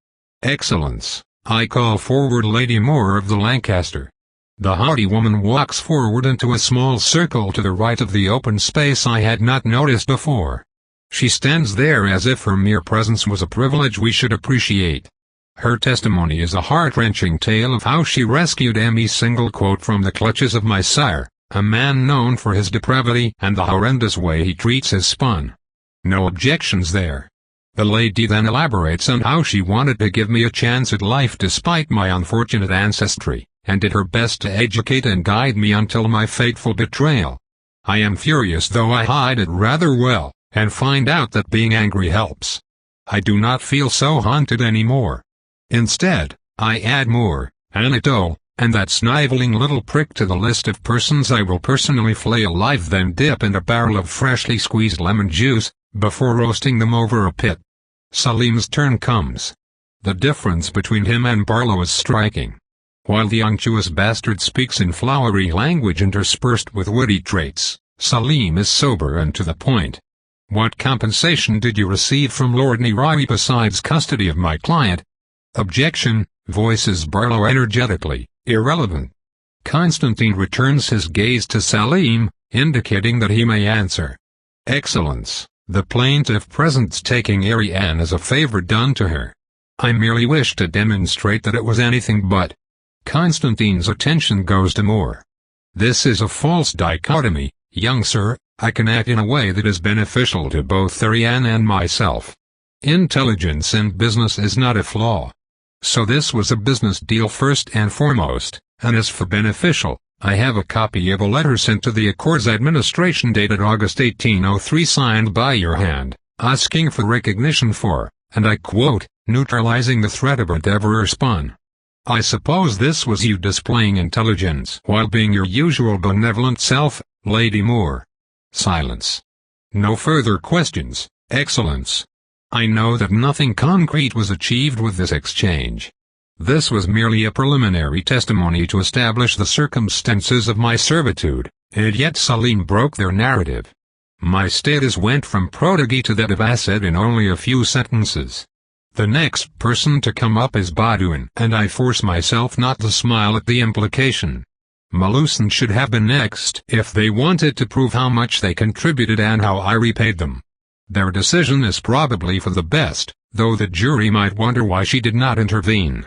Excellence, I call forward Lady Moore of the Lancaster. The haughty woman walks forward into a small circle to the right of the open space I had not noticed before. She stands there as if her mere presence was a privilege we should appreciate. Her testimony is a heart-wrenching tale of how she rescued me. Single quote from the clutches of my sire, a man known for his depravity and the horrendous way he treats his spawn. No objections there. The lady then elaborates on how she wanted to give me a chance at life despite my unfortunate ancestry, and did her best to educate and guide me until my fateful betrayal. I am furious, though I hide it rather well, and find out that being angry helps. I do not feel so haunted anymore. Instead, I add more, anecdote, and that sniveling little prick to the list of persons I will personally flay alive, then dip in a barrel of freshly squeezed lemon juice, before roasting them over a pit. Salim's turn comes. The difference between him and Barlow is striking. While the unctuous bastard speaks in flowery language interspersed with witty traits, Salim is sober and to the point. What compensation did you receive from Lord Nirari besides custody of my client? Objection, voices Barlow energetically. Irrelevant. Constantine returns his gaze to Salim, indicating that he may answer. Excellence, the plaintiff presents taking Ariane as a favor done to her. I merely wish to demonstrate that it was anything but. Constantine's attention goes to more. This is a false dichotomy, young sir. I can act in a way that is beneficial to both Ariane and myself. Intelligence in business is not a flaw. So this was a business deal first and foremost, and as for beneficial, I have a copy of a letter sent to the Accords Administration dated August 1803 signed by your hand, asking for recognition for, and I quote, neutralizing the threat of a Devereux spawn. I suppose this was you displaying intelligence while being your usual benevolent self, Lady Moore. Silence. No further questions, Excellence. I know that nothing concrete was achieved with this exchange. This was merely a preliminary testimony to establish the circumstances of my servitude, and yet Salim broke their narrative. My status went from protégé to that of asset in only a few sentences. The next person to come up is Badouin, and I force myself not to smile at the implication. Malusan should have been next if they wanted to prove how much they contributed and how I repaid them. Their decision is probably for the best, though the jury might wonder why she did not intervene.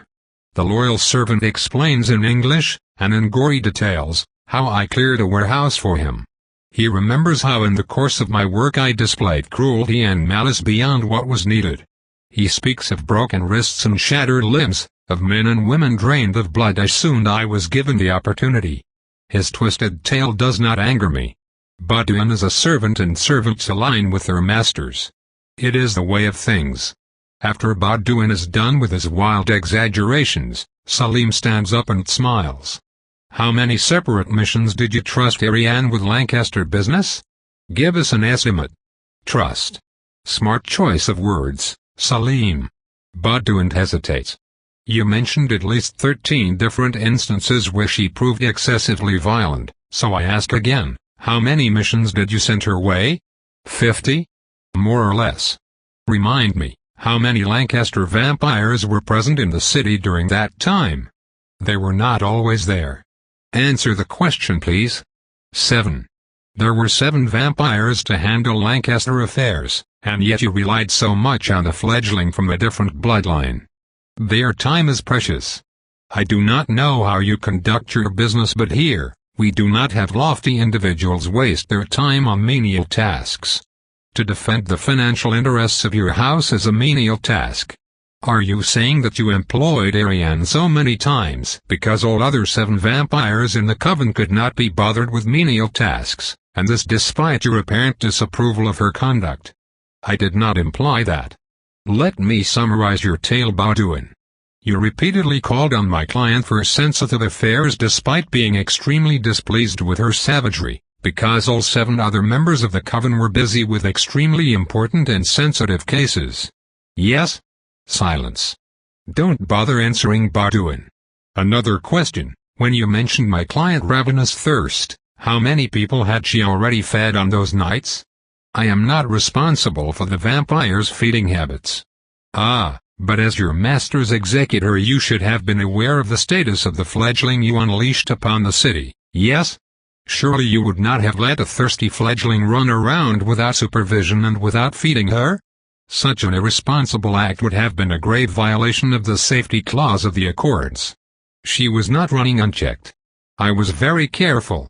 The loyal servant explains in English, and in gory details, how I cleared a warehouse for him. He remembers how in the course of my work I displayed cruelty and malice beyond what was needed. He speaks of broken wrists and shattered limbs, of men and women drained of blood as soon as I was given the opportunity. His twisted tale does not anger me. Badouin is a servant and servants align with their masters. It is the way of things. After Badouin is done with his wild exaggerations, Salim stands up and smiles. How many separate missions did you trust Ariane with Lancaster business? Give us an estimate. Trust. Smart choice of words, Salim. Badouin hesitates. You mentioned at least 13 different instances where she proved excessively violent, so I ask again, how many missions did you send her way? 50? More or less. Remind me, how many Lancaster vampires were present in the city during that time? They were not always there. Answer the question, please. 7. There were 7 vampires to handle Lancaster affairs, and yet you relied so much on the fledgling from a different bloodline. Their time is precious. I do not know how you conduct your business, but here, we do not have lofty individuals waste their time on menial tasks. To defend the financial interests of your house is a menial task. Are you saying that you employed Ariane so many times because all other 7 vampires in the coven could not be bothered with menial tasks, and this despite your apparent disapproval of her conduct? I did not imply that. Let me summarize your tale, Badouin. You repeatedly called on my client for sensitive affairs despite being extremely displeased with her savagery, because all 7 other members of the coven were busy with extremely important and sensitive cases. Yes? Silence. Don't bother answering, Badouin. Another question, when you mentioned my client ravenous thirst, how many people had she already fed on those nights? I am not responsible for the vampire's feeding habits. Ah, but as your master's executor you should have been aware of the status of the fledgling you unleashed upon the city, yes? Surely you would not have let a thirsty fledgling run around without supervision and without feeding her? Such an irresponsible act would have been a grave violation of the safety clause of the Accords. She was not running unchecked. I was very careful.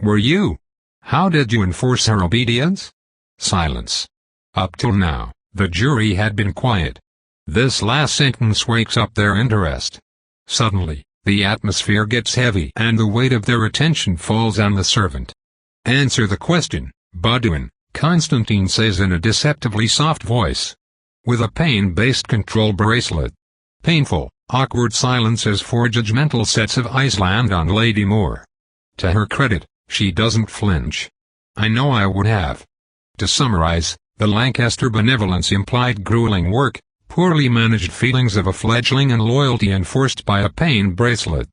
Were you? How did you enforce her obedience? Silence. Up till now, the jury had been quiet. This last sentence wakes up their interest. Suddenly, the atmosphere gets heavy and the weight of their attention falls on the servant. Answer the question, Baudouin, Constantine says in a deceptively soft voice. With a pain-based control bracelet. Painful, awkward silences for judgmental sets of eyes land on Lady Moore. To her credit, she doesn't flinch. I know I would have. To summarize, the Lancaster benevolence implied grueling work, poorly managed feelings of a fledgling and loyalty enforced by a pain bracelet.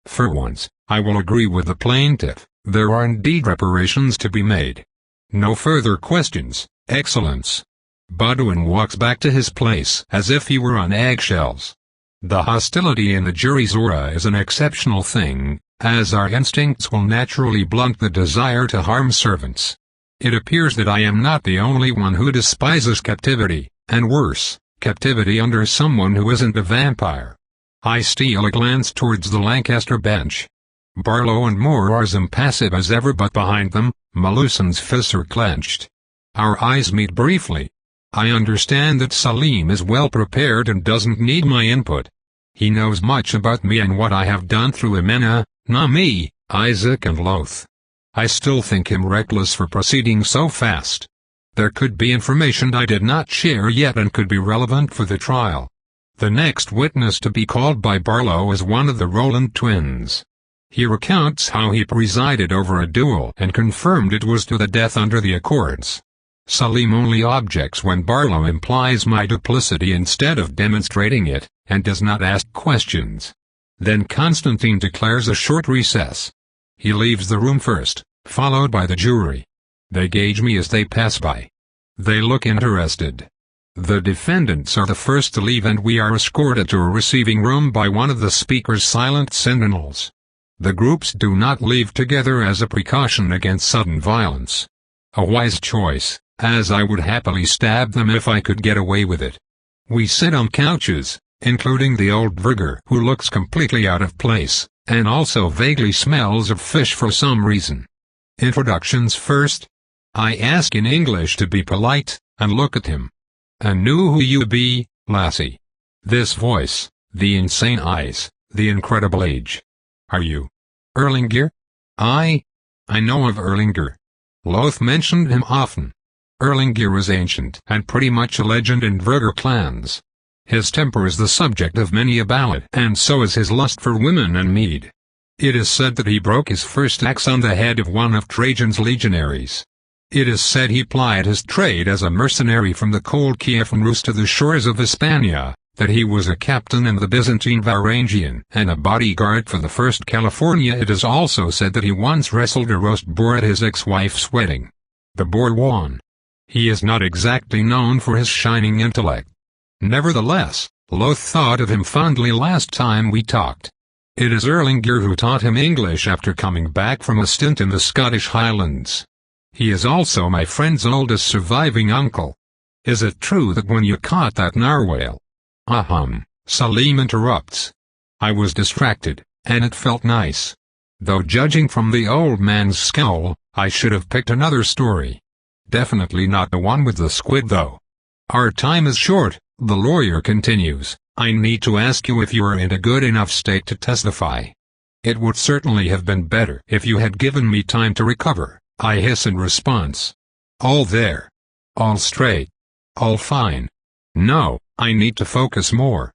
For once, I will agree with the plaintiff, there are indeed reparations to be made. No further questions, Excellence. Baudouin walks back to his place as if he were on eggshells. The hostility in the jury's aura is an exceptional thing, as our instincts will naturally blunt the desire to harm servants. It appears that I am not the only one who despises captivity, and worse, captivity under someone who isn't a vampire. I steal a glance towards the Lancaster bench. Barlow and Moore are as impassive as ever, but behind them, Meluson's fists are clenched. Our eyes meet briefly. I understand that Salim is well prepared and doesn't need my input. He knows much about me and what I have done through Emena, Nami, Isaac and Loth. I still think him reckless for proceeding so fast. There could be information I did not share yet and could be relevant for the trial. The next witness to be called by Barlow is one of the Rowland twins. He recounts how he presided over a duel and confirmed it was to the death under the Accords. Salim only objects when Barlow implies my duplicity instead of demonstrating it, and does not ask questions. Then Constantine declares a short recess. He leaves the room first, followed by the jury. They gauge me as they pass by. They look interested. The defendants are the first to leave and we are escorted to a receiving room by one of the speaker's silent sentinels. The groups do not leave together as a precaution against sudden violence. A wise choice, as I would happily stab them if I could get away with it. We sit on couches, including the old verger who looks completely out of place, and also vaguely smells of fish for some reason. Introductions first. I ask in English to be polite, and look at him. "And knew who you be, lassie?" This voice, the insane eyes, the incredible age. "Are you Erlinger?" I know of Erlinger. Loth mentioned him often. Erlinger is ancient and pretty much a legend in Verger clans. His temper is the subject of many a ballad, and so is his lust for women and mead. It is said that he broke his first axe on the head of one of Trajan's legionaries. It is said he plied his trade as a mercenary from the cold Kievan Rus to the shores of Hispania, that he was a captain in the Byzantine Varangian and a bodyguard for the First California. It is also said that he once wrestled a roast boar at his ex-wife's wedding. The boar won. He is not exactly known for his shining intellect. Nevertheless, Loth thought of him fondly last time we talked. It is Erlinger who taught him English after coming back from a stint in the Scottish Highlands. He is also my friend's oldest surviving uncle. Is it true that when you caught that narwhal? Salim interrupts. I was distracted, and it felt nice. Though judging from the old man's scowl, I should have picked another story. Definitely not the one with the squid though. Our time is short, the lawyer continues. I need to ask you if you are in a good enough state to testify. It would certainly have been better if you had given me time to recover, I hiss in response. All there. All straight. All fine. No, I need to focus more.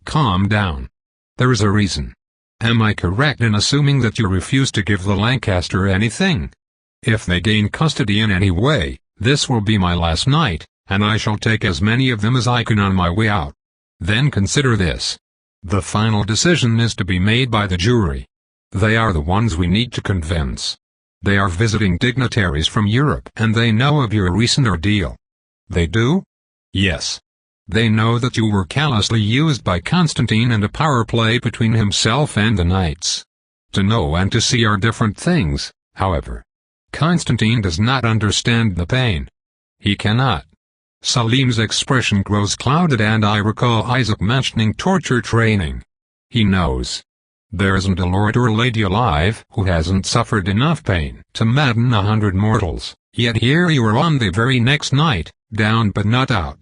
Calm down. There is a reason. Am I correct in assuming that you refuse to give the Lancaster anything? If they gain custody in any way, this will be my last night, and I shall take as many of them as I can on my way out. Then consider this. The final decision is to be made by the jury. They are the ones we need to convince. They are visiting dignitaries from Europe and they know of your recent ordeal. They do? Yes. They know that you were callously used by Constantine and a power play between himself and the knights. To know and to see are different things, however. Constantine does not understand the pain. He cannot. Salim's expression grows clouded and I recall Isaac mentioning torture training. He knows. There isn't a lord or lady alive who hasn't suffered enough pain to madden 100 mortals, yet here you are on the very next night, down but not out.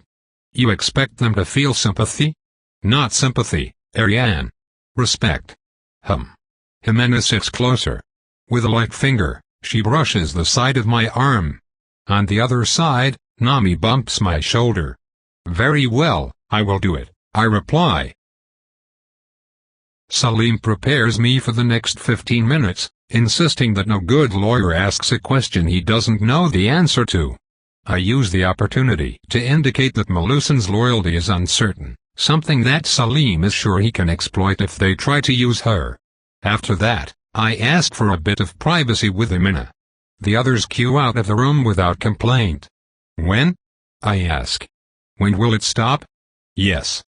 You expect them to feel sympathy? Not sympathy, Ariane. Respect. Jimena sits closer. With a light finger, she brushes the side of my arm. On the other side, Nami bumps my shoulder. Very well, I will do it, I reply. Salim prepares me for the next 15 minutes, insisting that no good lawyer asks a question he doesn't know the answer to. I use the opportunity to indicate that Melusin's loyalty is uncertain, something that Salim is sure he can exploit if they try to use her. After that, I ask for a bit of privacy with Jimena. The others queue out of the room without complaint. When? I ask. When will it stop? Yes.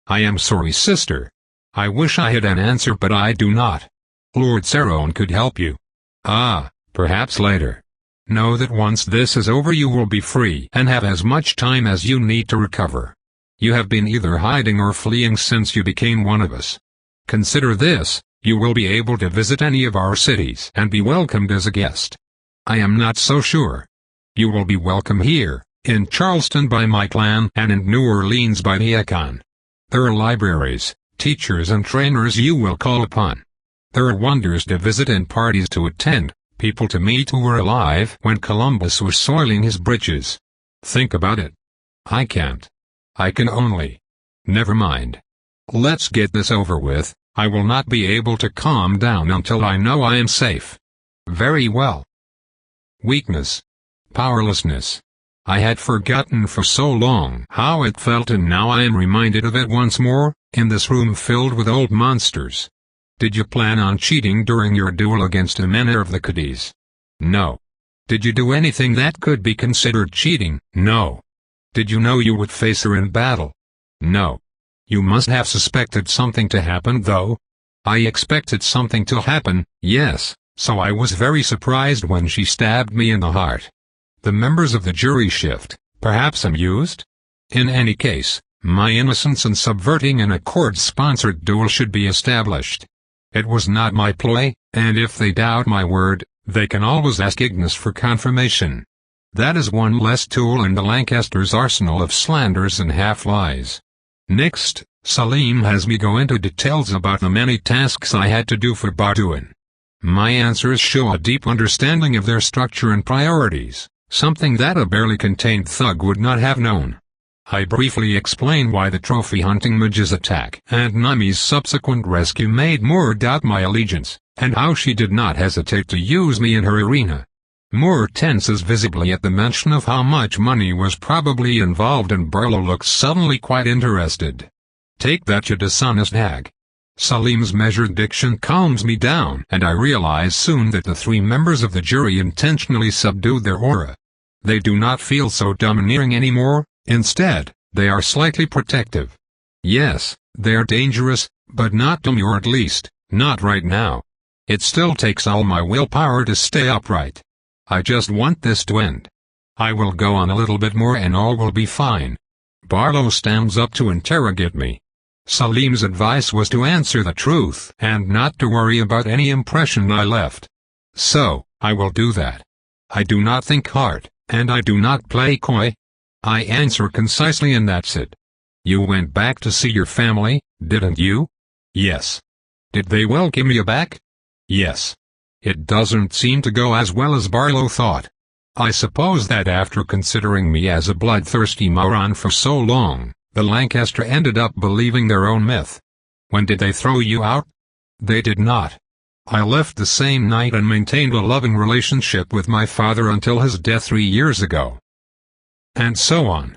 I am sorry, sister. I wish I had an answer, but I do not. Lord Saron could help you. Ah, perhaps later. Know that once this is over you will be free and have as much time as you need to recover. You have been either hiding or fleeing since you became one of us. Consider this, you will be able to visit any of our cities and be welcomed as a guest. I am not so sure. You will be welcome here, in Charleston by my clan and in New Orleans by the Econ. There are libraries, teachers and trainers you will call upon. There are wonders to visit and parties to attend, people to meet who were alive when Columbus was soiling his britches. Think about it. I can't. I can only. Never mind. Let's get this over with. I will not be able to calm down until I know I am safe. Very well. Weakness. Powerlessness. I had forgotten for so long how it felt, and now I am reminded of it once more, in this room filled with old monsters. Did you plan on cheating during your duel against Jimena of the Cadiz? No. Did you do anything that could be considered cheating? No. Did you know you would face her in battle? No. You must have suspected something to happen, though. I expected something to happen, yes, so I was very surprised when she stabbed me in the heart. The members of the jury shift, perhaps amused? In any case, my innocence in subverting an Accord-sponsored duel should be established. It was not my ploy, and if they doubt my word, they can always ask Ignis for confirmation. That is one less tool in the Lancasters' arsenal of slanders and half-lies. Next, Salim has me go into details about the many tasks I had to do for Barduen. My answers show a deep understanding of their structure and priorities, something that a barely contained thug would not have known. I briefly explain why the trophy hunting mage's attack and Nami's subsequent rescue made Moore doubt my allegiance, and how she did not hesitate to use me in her arena. Moore tenses visibly at the mention of how much money was probably involved, and Barlow looks suddenly quite interested. Take that, you dishonest hag. Salim's measured diction calms me down, and I realize soon that the three members of the jury intentionally subdued their aura. They do not feel so domineering anymore, instead, they are slightly protective. Yes, they are dangerous, but not dumb, or at least, not right now. It still takes all my willpower to stay upright. I just want this to end. I will go on a little bit more and all will be fine. Barlow stands up to interrogate me. Salim's advice was to answer the truth and not to worry about any impression I left. So, I will do that. I do not think hard, and I do not play coy. I answer concisely, and that's it. You went back to see your family, didn't you? Yes. Did they welcome you back? Yes. It doesn't seem to go as well as Barlow thought. I suppose that after considering me as a bloodthirsty moron for so long, the Lancaster ended up believing their own myth. When did they throw you out? They did not. I left the same night and maintained a loving relationship with my father until his death 3 years ago. And so on.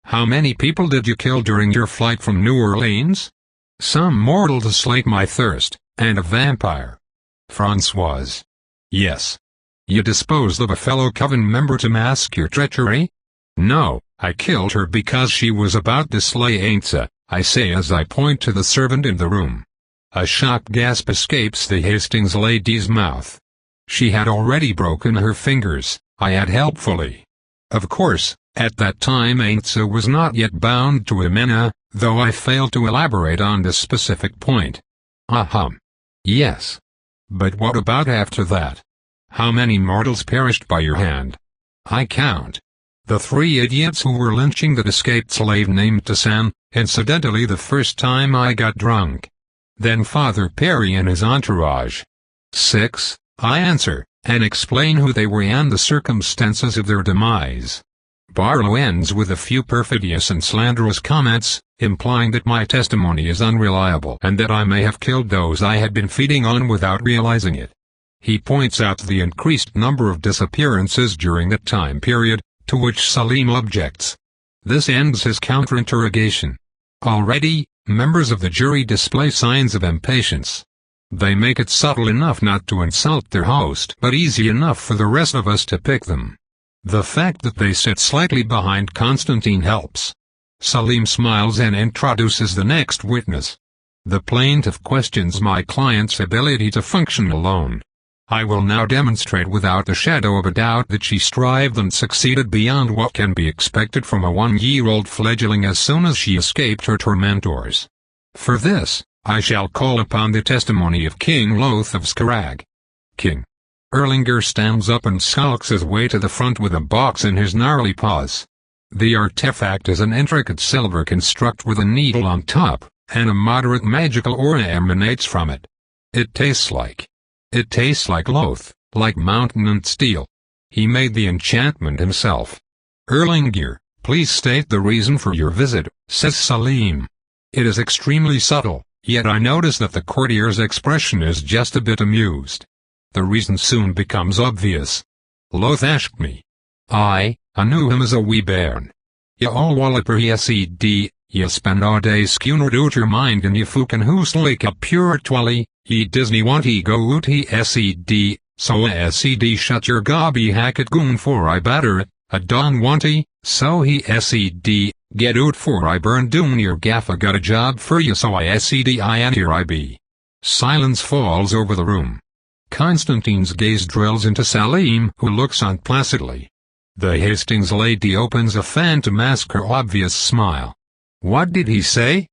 How many people did you kill during your flight from New Orleans? Some mortal to slake my thirst, and a vampire. Françoise. Yes. You disposed of a fellow coven member to mask your treachery? No, I killed her because she was about to slay Ainsa, I say as I point to the servant in the room. A shocked gasp escapes the Hastings lady's mouth. She had already broken her fingers, I add helpfully. Of course, at that time Ainsa was not yet bound to Jimena, though I failed to elaborate on this specific point. Ahem. Yes. But what about after that? How many mortals perished by your hand? I count. The 3 idiots who were lynching that escaped slave named Tassan, incidentally the first time I got drunk. Then Father Perry and his entourage. 6, I answer, and explain who they were and the circumstances of their demise. Barlow ends with a few perfidious and slanderous comments, implying that my testimony is unreliable and that I may have killed those I had been feeding on without realizing it. He points out the increased number of disappearances during that time period, to which Salim objects. This ends his counterinterrogation. Already, members of the jury display signs of impatience. They make it subtle enough not to insult their host, but easy enough for the rest of us to pick them. The fact that they sit slightly behind Constantine helps. Salim smiles and introduces the next witness. The plaintiff questions my client's ability to function alone. I will now demonstrate without a shadow of a doubt that she strived and succeeded beyond what can be expected from a 1-year-old fledgling as soon as she escaped her tormentors. For this, I shall call upon the testimony of King Loth of Skarag. King Erlinger stands up and skulks his way to the front with a box in his gnarly paws. The artifact is an intricate silver construct with a needle on top, and a moderate magical aura emanates from it. It tastes like Loth, like mountain and steel. He made the enchantment himself. Erlinger, please state the reason for your visit, says Salim. It is extremely subtle, yet I notice that the courtier's expression is just a bit amused. The reason soon becomes obvious. Loth asked me. I knew him as a wee bairn. Ye all walliper SED, ye spend all day skewnered out your mind and ye fucking hoose like a pure twally, ye Disney want he go out he SED, so SED shut your gobby hacket goon for I batter it, a don want he, so he SED, get out for I burn doon your gaff I got a job for you so I SED and here I be. Silence falls over the room. Constantine's gaze drills into Salim, who looks on placidly. The Hastings lady opens a fan to mask her obvious smile. What did he say?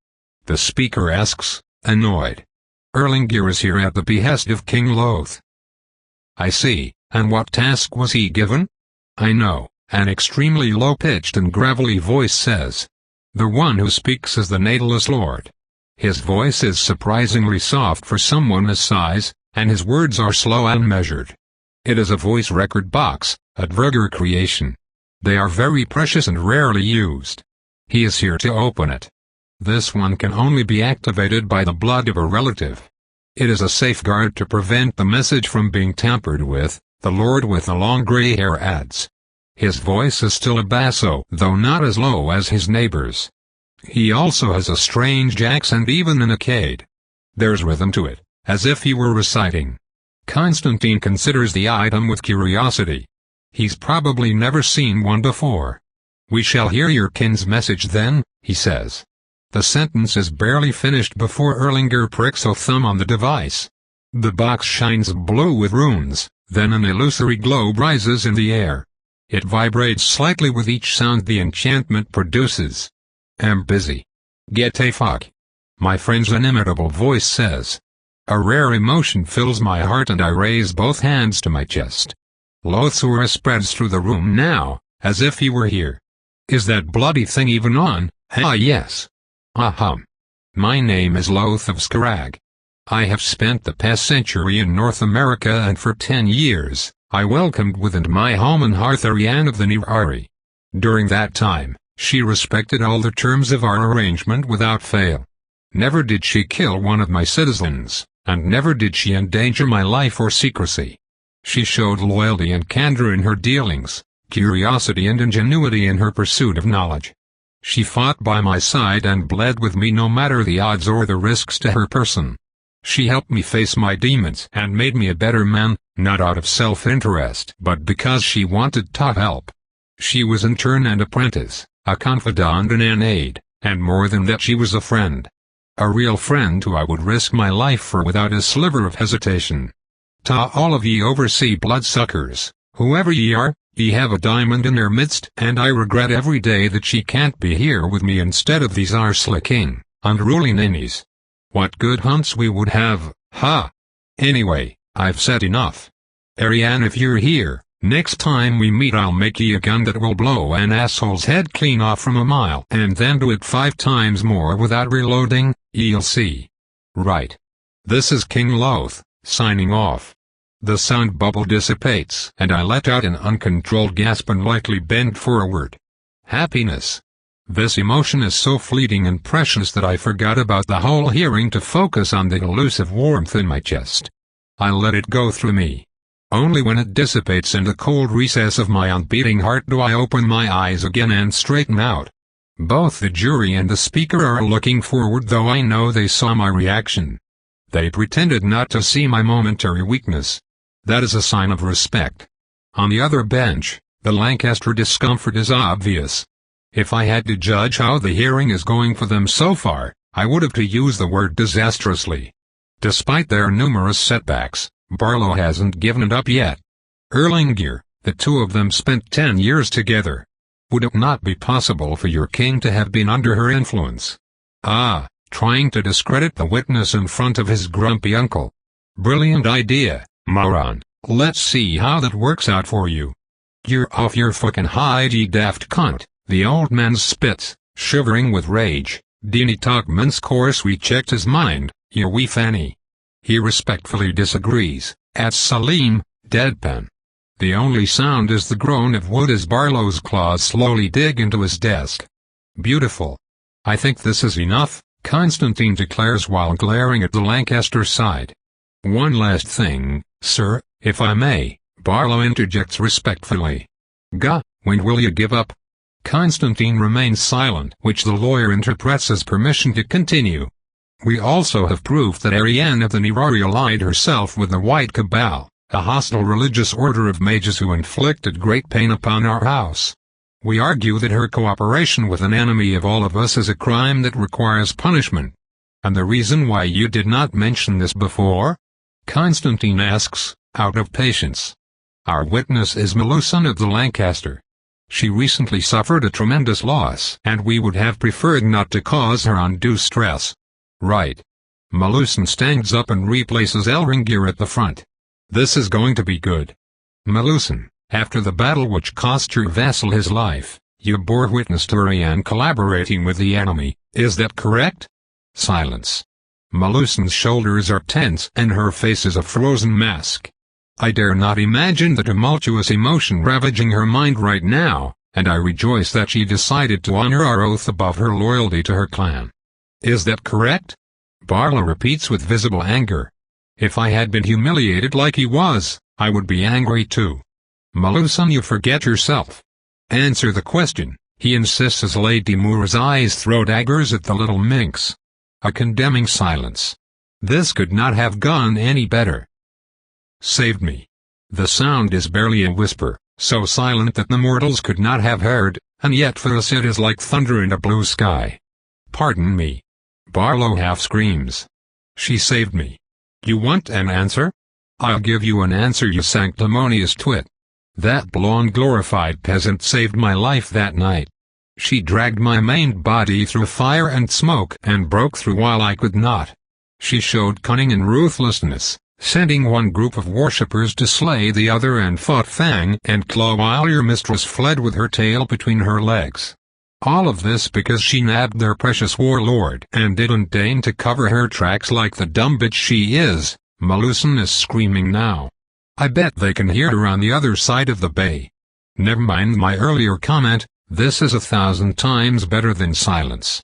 The speaker asks, annoyed. Erlinger is here at the behest of King Loth. I see, and what task was he given? I know, an extremely low-pitched and gravelly voice says. The one who speaks is the Natalist Lord. His voice is surprisingly soft for someone his size, and his words are slow and measured. It is a voice record box, a Dverger creation. They are very precious and rarely used. He is here to open it. This one can only be activated by the blood of a relative. It is a safeguard to prevent the message from being tampered with, the Lord with the long gray hair adds. His voice is still a basso, though not as low as his neighbor's. He also has a strange accent even in Akkad. There's rhythm to it, as if he were reciting. Constantine considers the item with curiosity. He's probably never seen one before. We shall hear your kin's message then, he says. The sentence is barely finished before Erlinger pricks a thumb on the device. The box shines blue with runes, then an illusory globe rises in the air. It vibrates slightly with each sound the enchantment produces. Am busy. Get a fuck. My friend's inimitable voice says. A rare emotion fills my heart and I raise both hands to my chest. Loth's aura spreads through the room now, as if he were here. Is that bloody thing even on? Ah yes. My name is Loth of Skarag. I have spent the past century in North America and for 10 years, I welcomed within my home and hearth Ariane of the Nirari. During that time, she respected all the terms of our arrangement without fail. Never did she kill one of my citizens, and never did she endanger my life or secrecy. She showed loyalty and candor in her dealings, curiosity and ingenuity in her pursuit of knowledge. She fought by my side and bled with me no matter the odds or the risks to her person. She helped me face my demons and made me a better man, not out of self-interest but because she wanted to help. She was in turn an apprentice, a confidant and an aide, and more than that she was a friend. A real friend who I would risk my life for without a sliver of hesitation. Ta all of ye oversea bloodsuckers, whoever ye are, ye have a diamond in your midst, and I regret every day that she can't be here with me instead of these arslicking, unruly ninnies. What good hunts we would have, ha, Anyway, I've said enough. Ariane, if you're here, next time we meet I'll make ye a gun that will blow an asshole's head clean off from a mile and then do it 5 times more without reloading, you'll see. Right. This is King Loth, signing off. The sound bubble dissipates and I let out an uncontrolled gasp and lightly bend forward. Happiness. This emotion is so fleeting and precious that I forgot about the whole hearing to focus on the elusive warmth in my chest. I let it go through me. Only when it dissipates in the cold recess of my unbeating heart do I open my eyes again and straighten out. Both the jury and the speaker are looking forward, though I know they saw my reaction. They pretended not to see my momentary weakness. That is a sign of respect. On the other bench, the Lancaster discomfort is obvious. If I had to judge how the hearing is going for them so far, I would have to use the word disastrously. Despite their numerous setbacks, Barlow hasn't given it up yet. Erlingier, the two of them spent 10 years together. Would it not be possible for your king to have been under her influence? Ah, trying to discredit the witness in front of his grumpy uncle. Brilliant idea, moron. Let's see how that works out for you. You're off your fucking hide, ye daft cunt. The old man spits, shivering with rage. Deanie Talkman's course we checked his mind, you wee fanny. He respectfully disagrees, at Salim, deadpan. The only sound is the groan of wood as Barlow's claws slowly dig into his desk. Beautiful. I think this is enough, Constantine declares while glaring at the Lancaster side. One last thing, sir, if I may, Barlow interjects respectfully. Gah, when will you give up? Constantine remains silent, which the lawyer interprets as permission to continue. We also have proof that Ariane of the Nerari allied herself with the White Cabal, a hostile religious order of mages who inflicted great pain upon our house. We argue that her cooperation with an enemy of all of us is a crime that requires punishment. And the reason why you did not mention this before? Constantine asks, out of patience. Our witness is Melusan of the Lancaster. She recently suffered a tremendous loss, and we would have preferred not to cause her undue stress. Right. Melusan stands up and replaces Elringier at the front. This is going to be good. Melusan, after the battle which cost your vassal his life, you bore witness to Ariane collaborating with the enemy, is that correct? Silence. Melusan's shoulders are tense and her face is a frozen mask. I dare not imagine the tumultuous emotion ravaging her mind right now, and I rejoice that she decided to honor our oath above her loyalty to her clan. Is that correct? Barlow repeats with visible anger. If I had been humiliated like he was, I would be angry too. Melusan, you forget yourself. Answer the question, he insists as Lady Moira's eyes throw daggers at the little minx. A condemning silence. This could not have gone any better. Saved me. The sound is barely a whisper, so silent that the mortals could not have heard, and yet for us it is like thunder in a blue sky. Pardon me. Barlow half screams. She saved me. You want an answer? I'll give you an answer, you sanctimonious twit. That blonde glorified peasant saved my life that night. She dragged my maimed body through fire and smoke and broke through while I could not. She showed cunning and ruthlessness, sending one group of worshippers to slay the other and fought fang and claw while your mistress fled with her tail between her legs. All of this because she nabbed their precious warlord and didn't deign to cover her tracks like the dumb bitch she is. Melusan is screaming now. I bet they can hear her on the other side of the bay. Never mind my earlier comment, this is 1,000 times better than silence.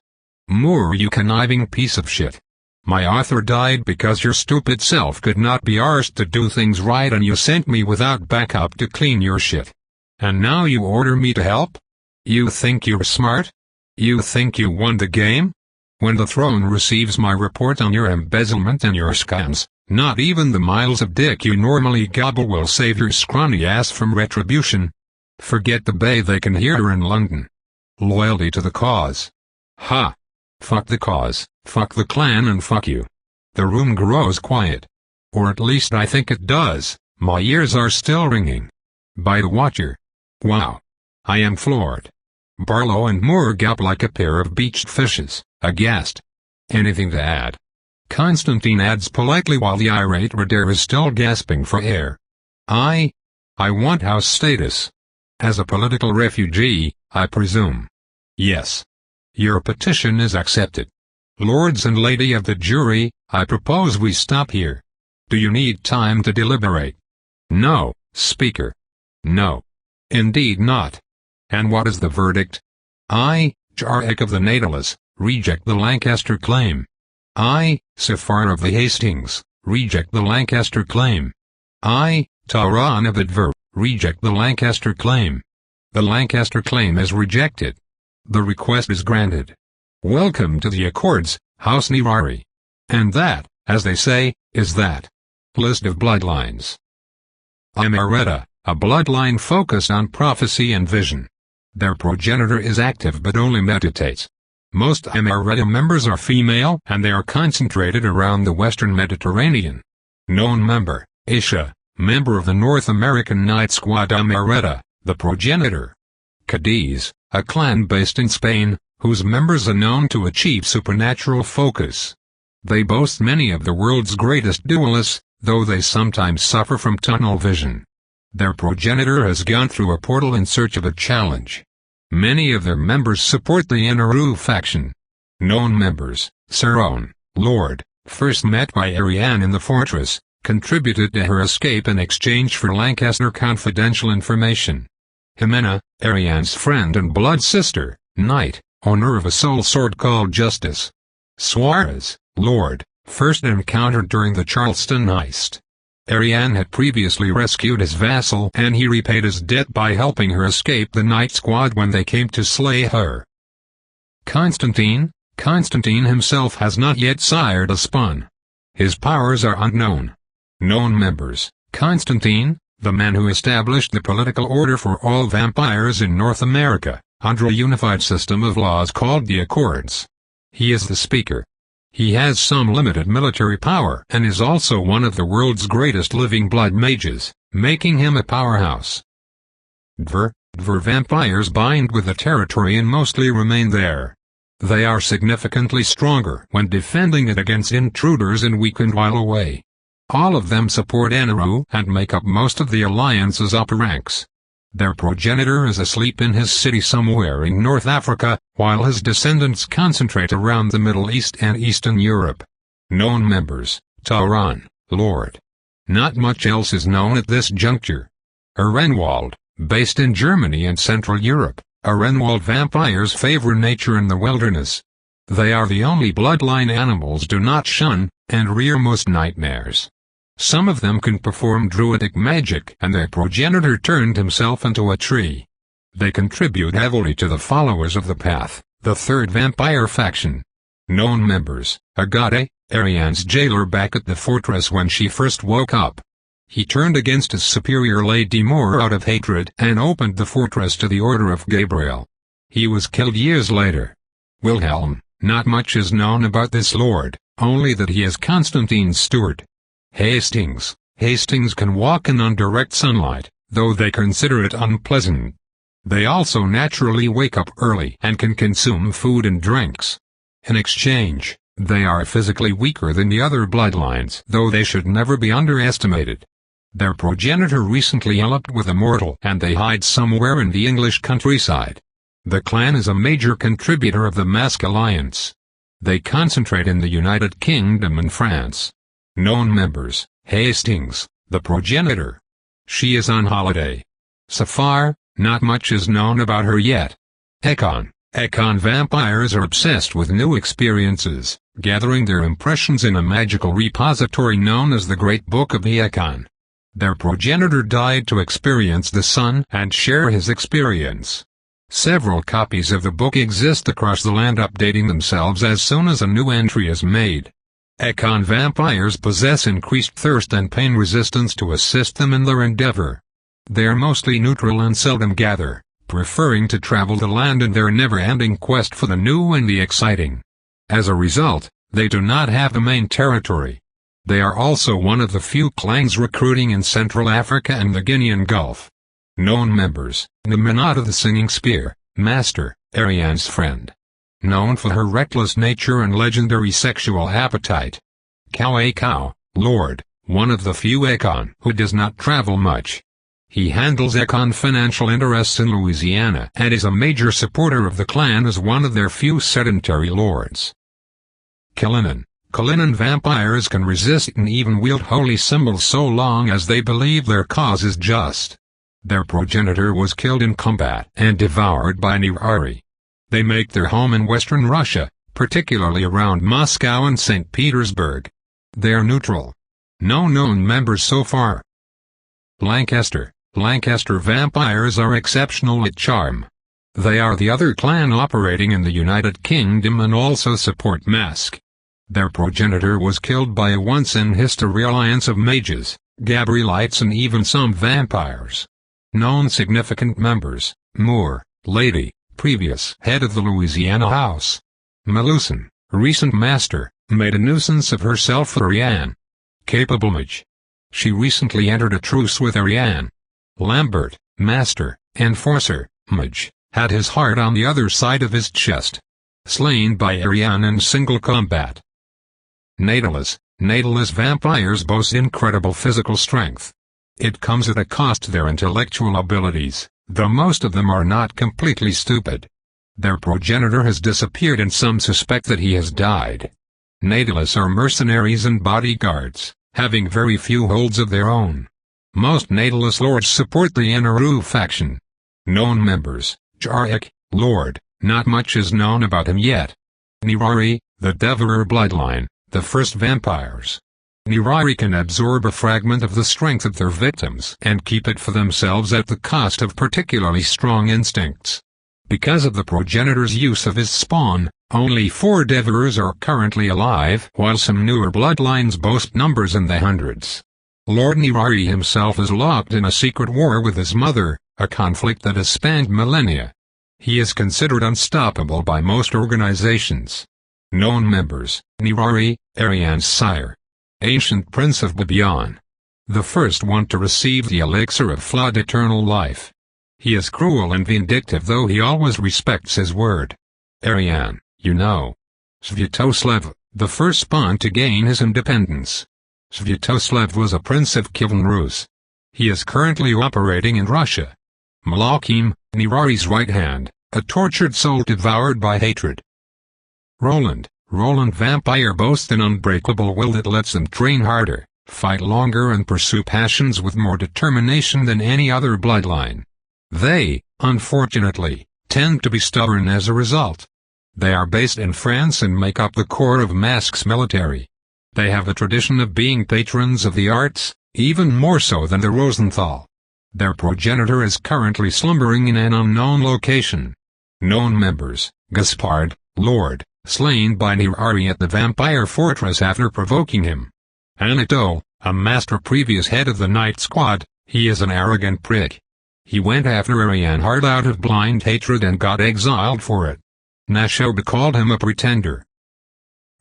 Moore, you conniving piece of shit. My Arthur died because your stupid self could not be arsed to do things right and you sent me without backup to clean your shit. And now you order me to help? You think you're smart? You think you won the game? When the throne receives my report on your embezzlement and your scams, not even the miles of dick you normally gobble will save your scrawny ass from retribution. Forget the bay, they can hear her in London. Loyalty to the cause. Ha! Fuck the cause, fuck the clan and fuck you. The room grows quiet. Or at least I think it does, my ears are still ringing. By the Watcher. Wow. I am floored. Barlow and Moore gap like a pair of beached fishes, aghast. Anything to add? Constantine adds politely while the irate reader is still gasping for air. I want house status. As a political refugee, I presume. Yes. Your petition is accepted. Lords and lady of the jury, I propose we stop here. Do you need time to deliberate? No, Speaker. No. Indeed not. And what is the verdict? I, Jarek of the Natalis, reject the Lancaster claim. I, Safar of the Hastings, reject the Lancaster claim. I, Tauran of Adver, reject the Lancaster claim. The Lancaster claim is rejected. The request is granted. Welcome to the Accords, House Nirari. And that, as they say, is that. List of bloodlines. Amaretta, a bloodline focused on prophecy and vision. Their progenitor is active but only meditates. Most Amaretta members are female and they are concentrated around the western Mediterranean. Known member, Aisha, member of the North American Night Squad Amaretta, the progenitor. Cadiz, a clan based in Spain, whose members are known to achieve supernatural focus. They boast many of the world's greatest duelists, though they sometimes suffer from tunnel vision. Their progenitor has gone through a portal in search of a challenge. Many of their members support the Inaru faction. Known members, Saron, Lord, first met by Ariane in the fortress, contributed to her escape in exchange for Lancaster confidential information. Jimena, Ariane's friend and blood sister, Knight, owner of a soul sword called Justice. Suarez, Lord, first encountered during the Charleston heist. Ariane had previously rescued his vassal and he repaid his debt by helping her escape the Night Squad when they came to slay her. Constantine himself has not yet sired a spawn. His powers are unknown. Known members, Constantine, the man who established the political order for all vampires in North America, under a unified system of laws called the Accords. He is the Speaker. He has some limited military power and is also one of the world's greatest living blood mages, making him a powerhouse. Dver vampires bind with the territory and mostly remain there. They are significantly stronger when defending it against intruders and weakened while away. All of them support Anaru and make up most of the Alliance's upper ranks. Their progenitor is asleep in his city somewhere in North Africa, while his descendants concentrate around the Middle East and Eastern Europe. Known members, Tauran, Lord. Not much else is known at this juncture. Arenwald, based in Germany and Central Europe, Arenwald vampires favor nature and the wilderness. They are the only bloodline animals do not shun, and rear most nightmares. Some of them can perform druidic magic and their progenitor turned himself into a tree. They contribute heavily to the followers of the path, the third vampire faction. Known members, Agate, Ariane's jailer back at the fortress when she first woke up. He turned against his superior Lady Moore out of hatred and opened the fortress to the Order of Gabriel. He was killed years later. Wilhelm, not much is known about this lord, only that he is Constantine's steward. Hastings can walk in undirect sunlight, though they consider it unpleasant. They also naturally wake up early and can consume food and drinks. In exchange, they are physically weaker than the other bloodlines, though they should never be underestimated. Their progenitor recently eloped with a mortal and they hide somewhere in the English countryside. The clan is a major contributor of the Mask Alliance. They concentrate in the United Kingdom and France. Known members, Hastings, the progenitor. She is on holiday. Safar, not much is known about her yet. Ekon vampires are obsessed with new experiences, gathering their impressions in a magical repository known as the Great Book of the Ekon. Their progenitor died to experience the sun and share his experience. Several copies of the book exist across the land updating themselves as soon as a new entry is made. Ekon vampires possess increased thirst and pain resistance to assist them in their endeavor. They are mostly neutral and seldom gather, preferring to travel the land in their never-ending quest for the new and the exciting. As a result, they do not have a main territory. They are also one of the few clans recruiting in Central Africa and the Guinean Gulf. Known members, Nemenata the Singing Spear, Master, Ariane's friend. Known for her reckless nature and legendary sexual appetite. Cow, Lord, one of the few Akon who does not travel much. He handles Akon financial interests in Louisiana and is a major supporter of the clan as one of their few sedentary lords. Cullinan vampires can resist and even wield holy symbols so long as they believe their cause is just. Their progenitor was killed in combat and devoured by Nerari. They make their home in western Russia, particularly around Moscow and St. Petersburg. They are neutral. No known members so far. Lancaster vampires are exceptional at charm. They are the other clan operating in the United Kingdom and also support Mask. Their progenitor was killed by a once-in-history alliance of mages, Gabrielites and even some vampires. Known significant members: Moore, Lady, previous head of the Louisiana House. Melusan, recent master, made a nuisance of herself for Ariane. Capable mage. She recently entered a truce with Ariane. Lambert, master, enforcer, mage, had his heart on the other side of his chest. Slain by Ariane in single combat. Natalis vampires boast incredible physical strength. It comes at a cost to their intellectual abilities, though most of them are not completely stupid. Their progenitor has disappeared and some suspect that he has died. Natalis are mercenaries and bodyguards, having very few holds of their own. Most Natalis lords support the Inaru faction. Known members: Jarek, Lord, not much is known about him yet. Nerari, the Devourer bloodline, the first vampires. Nerari can absorb a fragment of the strength of their victims and keep it for themselves at the cost of particularly strong instincts. Because of the progenitor's use of his spawn, only 4 Devourers are currently alive, while some newer bloodlines boast numbers in the hundreds. Lord Nerari himself is locked in a secret war with his mother, a conflict that has spanned millennia. He is considered unstoppable by most organizations. Known members: Nerari, Ariane's sire. Ancient Prince of Babylon. The first one to receive the elixir of flood eternal life. He is cruel and vindictive, though he always respects his word. Ariane, you know. Svyatoslav, the first spawn to gain his independence. Svyatoslav was a prince of Kievan Rus. He is currently operating in Russia. Malakim, Nerari's right hand, a tortured soul devoured by hatred. Roland vampire boasts an unbreakable will that lets them train harder, fight longer and pursue passions with more determination than any other bloodline. They, unfortunately, tend to be stubborn as a result. They are based in France and make up the core of Mask's military. They have a tradition of being patrons of the arts, even more so than the Rosenthal. Their progenitor is currently slumbering in an unknown location. Known members: Gaspard, Lord, slain by Nerari at the vampire fortress after provoking him. Anatole, a master previous head of the Night Squad, he is an arrogant prick. He went after Ariane hard out of blind hatred and got exiled for it. Nashoba called him a pretender.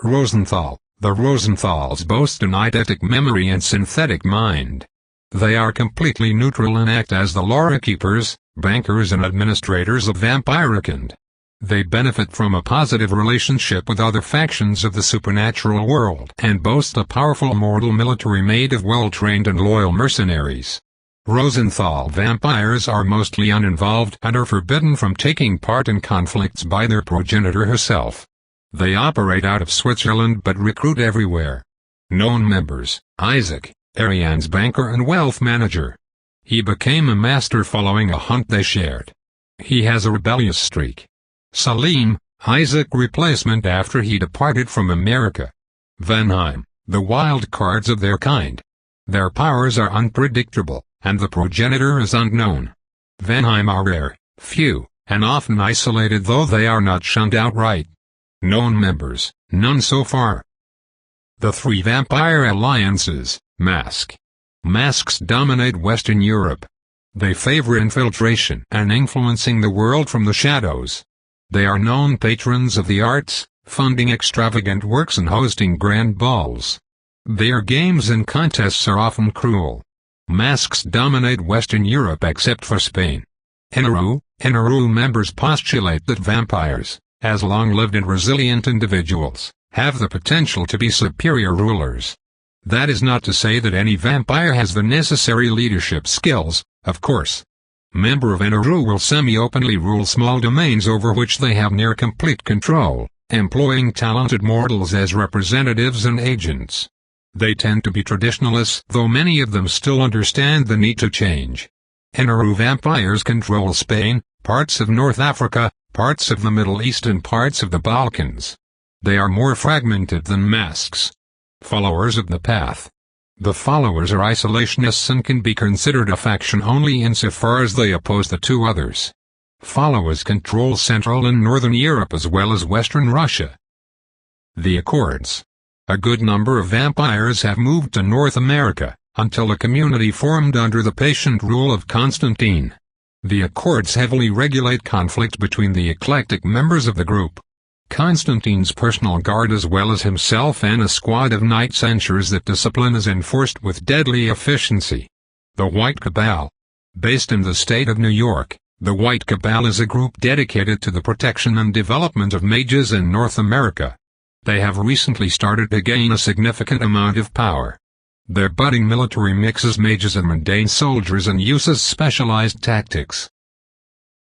Rosenthal, the Rosenthals boast an eidetic memory and synthetic mind. They are completely neutral and act as the Laura keepers, bankers and administrators of Vampirikand. They benefit from a positive relationship with other factions of the supernatural world and boast a powerful immortal military made of well-trained and loyal mercenaries. Rosenthal vampires are mostly uninvolved and are forbidden from taking part in conflicts by their progenitor herself. They operate out of Switzerland but recruit everywhere. Known members: Isaac, Ariane's banker and wealth manager. He became a master following a hunt they shared. He has a rebellious streak. Salim, Isaac replacement after he departed from America. Vanheim, the wild cards of their kind. Their powers are unpredictable, and the progenitor is unknown. Vanheim are rare, few, and often isolated, though they are not shunned outright. Known members: none so far. The 3 vampire alliances: Masks dominate Western Europe. They favor infiltration and influencing the world from the shadows. They are known patrons of the arts, funding extravagant works and hosting grand balls. Their games and contests are often cruel. Masks dominate Western Europe except for Spain. Inaru members postulate that vampires, as long-lived and resilient individuals, have the potential to be superior rulers. That is not to say that any vampire has the necessary leadership skills, of course. Members of Anaru will semi-openly rule small domains over which they have near complete control, employing talented mortals as representatives and agents. They tend to be traditionalists, though many of them still understand the need to change. Anaru vampires control Spain, parts of North Africa, parts of the Middle East and parts of the Balkans. They are more fragmented than masks. Followers of the path. The followers are isolationists and can be considered a faction only insofar as they oppose the two others. Followers control Central and Northern Europe as well as Western Russia. The Accords. A good number of vampires have moved to North America, until a community formed under the patient rule of Constantine. The Accords heavily regulate conflict between the eclectic members of the group. Constantine's personal guard as well as himself and a squad of knights ensures that discipline is enforced with deadly efficiency. The White Cabal. Based in the state of New York, the White Cabal is a group dedicated to the protection and development of mages in North America. They have recently started to gain a significant amount of power. Their budding military mixes mages and mundane soldiers and uses specialized tactics.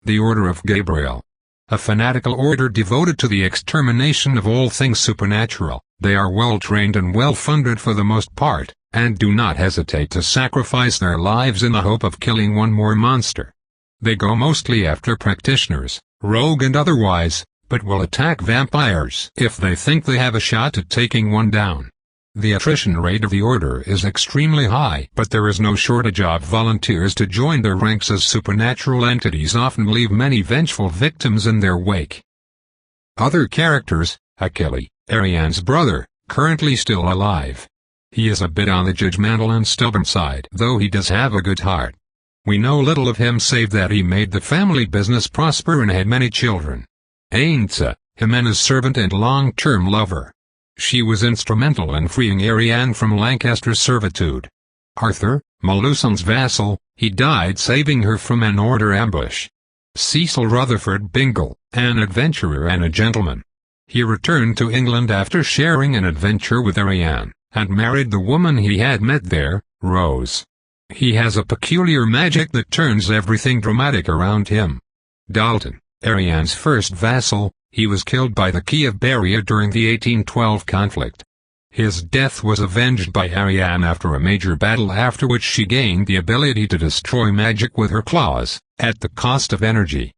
The Order of Gabriel. A fanatical order devoted to the extermination of all things supernatural. They are well-trained and well-funded for the most part, and do not hesitate to sacrifice their lives in the hope of killing one more monster. They go mostly after practitioners, rogue and otherwise, but will attack vampires if they think they have a shot at taking one down. The attrition rate of the order is extremely high, but there is no shortage of volunteers to join their ranks as supernatural entities often leave many vengeful victims in their wake. Other characters. Achille, Ariane's brother, currently still alive. He is a bit on the judgmental and stubborn side, though he does have a good heart. We know little of him save that he made the family business prosper and had many children. Ainsa, Jimena's servant and long-term lover. She was instrumental in freeing Ariane from Lancaster's servitude. Arthur, Meluson's vassal, he died saving her from an order ambush. Cecil Rutherford Bingle, an adventurer and a gentleman. He returned to England after sharing an adventure with Ariane, and married the woman he had met there, Rose. He has a peculiar magic that turns everything dramatic around him. Dalton, Ariane's first vassal, he was killed by the Key of Beria during the 1812 conflict. His death was avenged by Ariane after a major battle after which she gained the ability to destroy magic with her claws, at the cost of energy.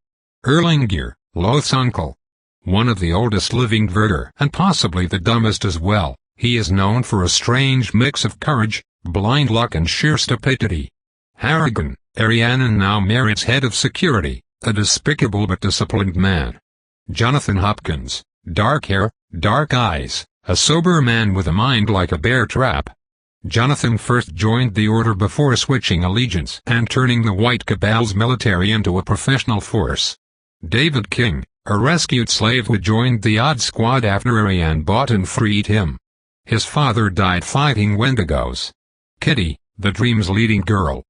Erlingeir, Loth's uncle. One of the oldest living Verger and possibly the dumbest as well, he is known for a strange mix of courage, blind luck and sheer stupidity. Harrigan, Ariane now Merritt's head of security, a despicable but disciplined man. Jonathan Hopkins, dark hair, dark eyes, a sober man with a mind like a bear trap. Jonathan first joined the order before switching allegiance and turning the White Cabal's military into a professional force. David King, a rescued slave who joined the Odd Squad after Ariane bought and freed him. His father died fighting Wendigos. Kitty, the Dream's leading girl.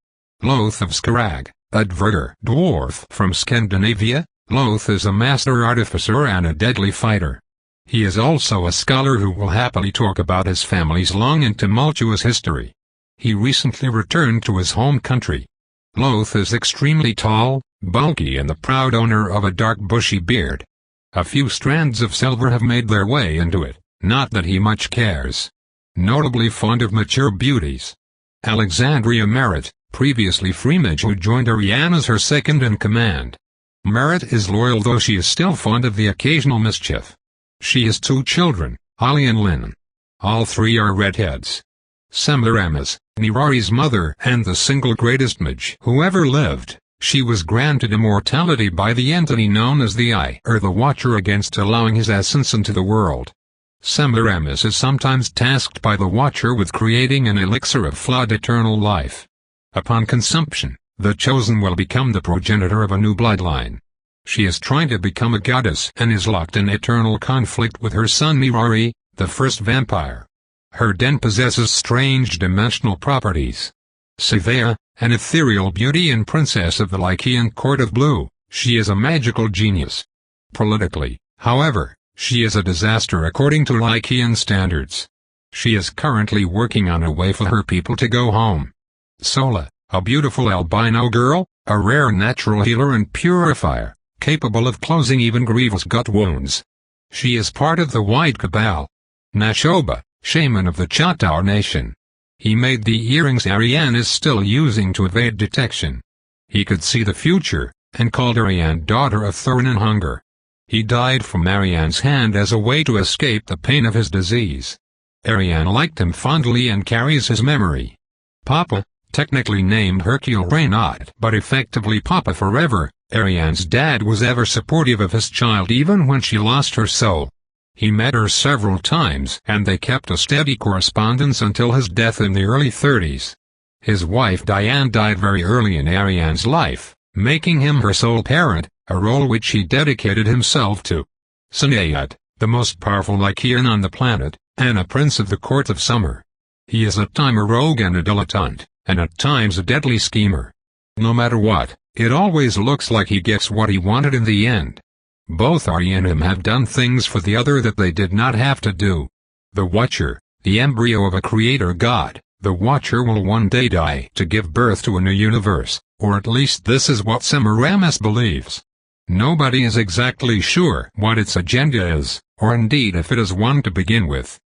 Loth of Skarag, a Dverger dwarf from Scandinavia. Loth is a master artificer and a deadly fighter. He is also a scholar who will happily talk about his family's long and tumultuous history. He recently returned to his home country. Loth is extremely tall, bulky and the proud owner of a dark bushy beard. A few strands of silver have made their way into it, not that he much cares. Notably fond of mature beauties. Alexandria Merritt, previously Freemage who joined Ariane as her second-in-command. Merritt is loyal though she is still fond of the occasional mischief. She has two children, Holly and Lynn. All three are redheads. Semiramis, Nirari's mother and the single greatest mage who ever lived, she was granted immortality by the entity known as the Eye or the Watcher against allowing his essence into the world. Semiramis is sometimes tasked by the Watcher with creating an elixir of flawed eternal life. Upon consumption, the Chosen will become the progenitor of a new bloodline. She is trying to become a goddess and is locked in eternal conflict with her son Nirari, the first vampire. Her den possesses strange dimensional properties. Savea, an ethereal beauty and princess of the Lycian court of blue, she is a magical genius. Politically, however, She is a disaster according to Lycian standards. She is currently working on a way for her people to go home. Sola, a beautiful albino girl, a rare natural healer and purifier, capable of closing even grievous gut wounds. She is part of the White Cabal. Nashoba, shaman of the Choctaw Nation. He made the earrings Ariane is still using to evade detection. He could see the future, and called Ariane daughter of thirst and hunger. He died from Ariane's hand as a way to escape the pain of his disease. Ariane liked him fondly and carries his memory. Papa, technically named Hercule Reynaud but effectively Papa forever, Ariane's dad was ever supportive of his child even when she lost her soul. He met her several times and they kept a steady correspondence until his death in the early 30s. His wife Diane died very early in Ariane's life, making him her sole parent, a role which he dedicated himself to. Sinead, the most powerful Lycian on the planet, and a prince of the court of summer. He is at times a rogue and a dilettante, and at times a deadly schemer. No matter what, it always looks like he gets what he wanted in the end. Both Ari and him have done things for the other that they did not have to do. The Watcher, the embryo of a creator god, the Watcher will one day die to give birth to a new universe, or at least this is what Semiramis believes. Nobody is exactly sure what its agenda is, or indeed if it is one to begin with.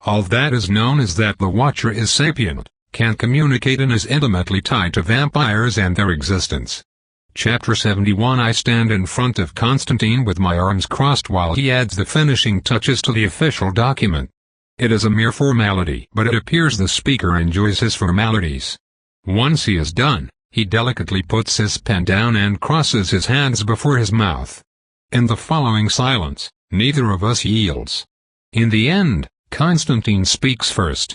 All that is known is that the Watcher is sapient, can communicate and is intimately tied to vampires and their existence. Chapter 71 I stand in front of Constantine with my arms crossed while he adds the finishing touches to the official document. It is a mere formality, but it appears the speaker enjoys his formalities. Once he is done, he delicately puts his pen down and crosses his hands before his mouth. In the following silence, neither of us yields. In the end, Constantine speaks first.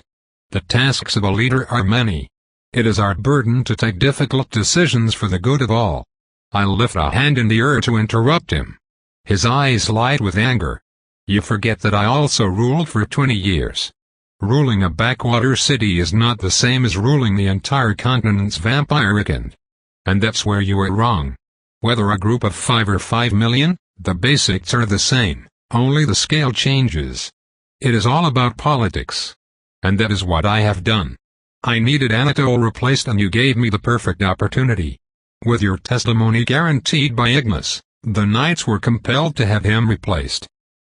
The tasks of a leader are many. It is our burden to take difficult decisions for the good of all. I lift a hand in the air to interrupt him. His eyes light with anger. You forget that I also ruled for 20 years. Ruling a backwater city is not the same as ruling the entire continent's vampire weekend. And that's where you are wrong. Whether a group of 5 or 5 million, the basics are the same, only the scale changes. It is all about politics. And that is what I have done. I needed Anatole replaced and you gave me the perfect opportunity. With your testimony guaranteed by Ignis, the knights were compelled to have him replaced.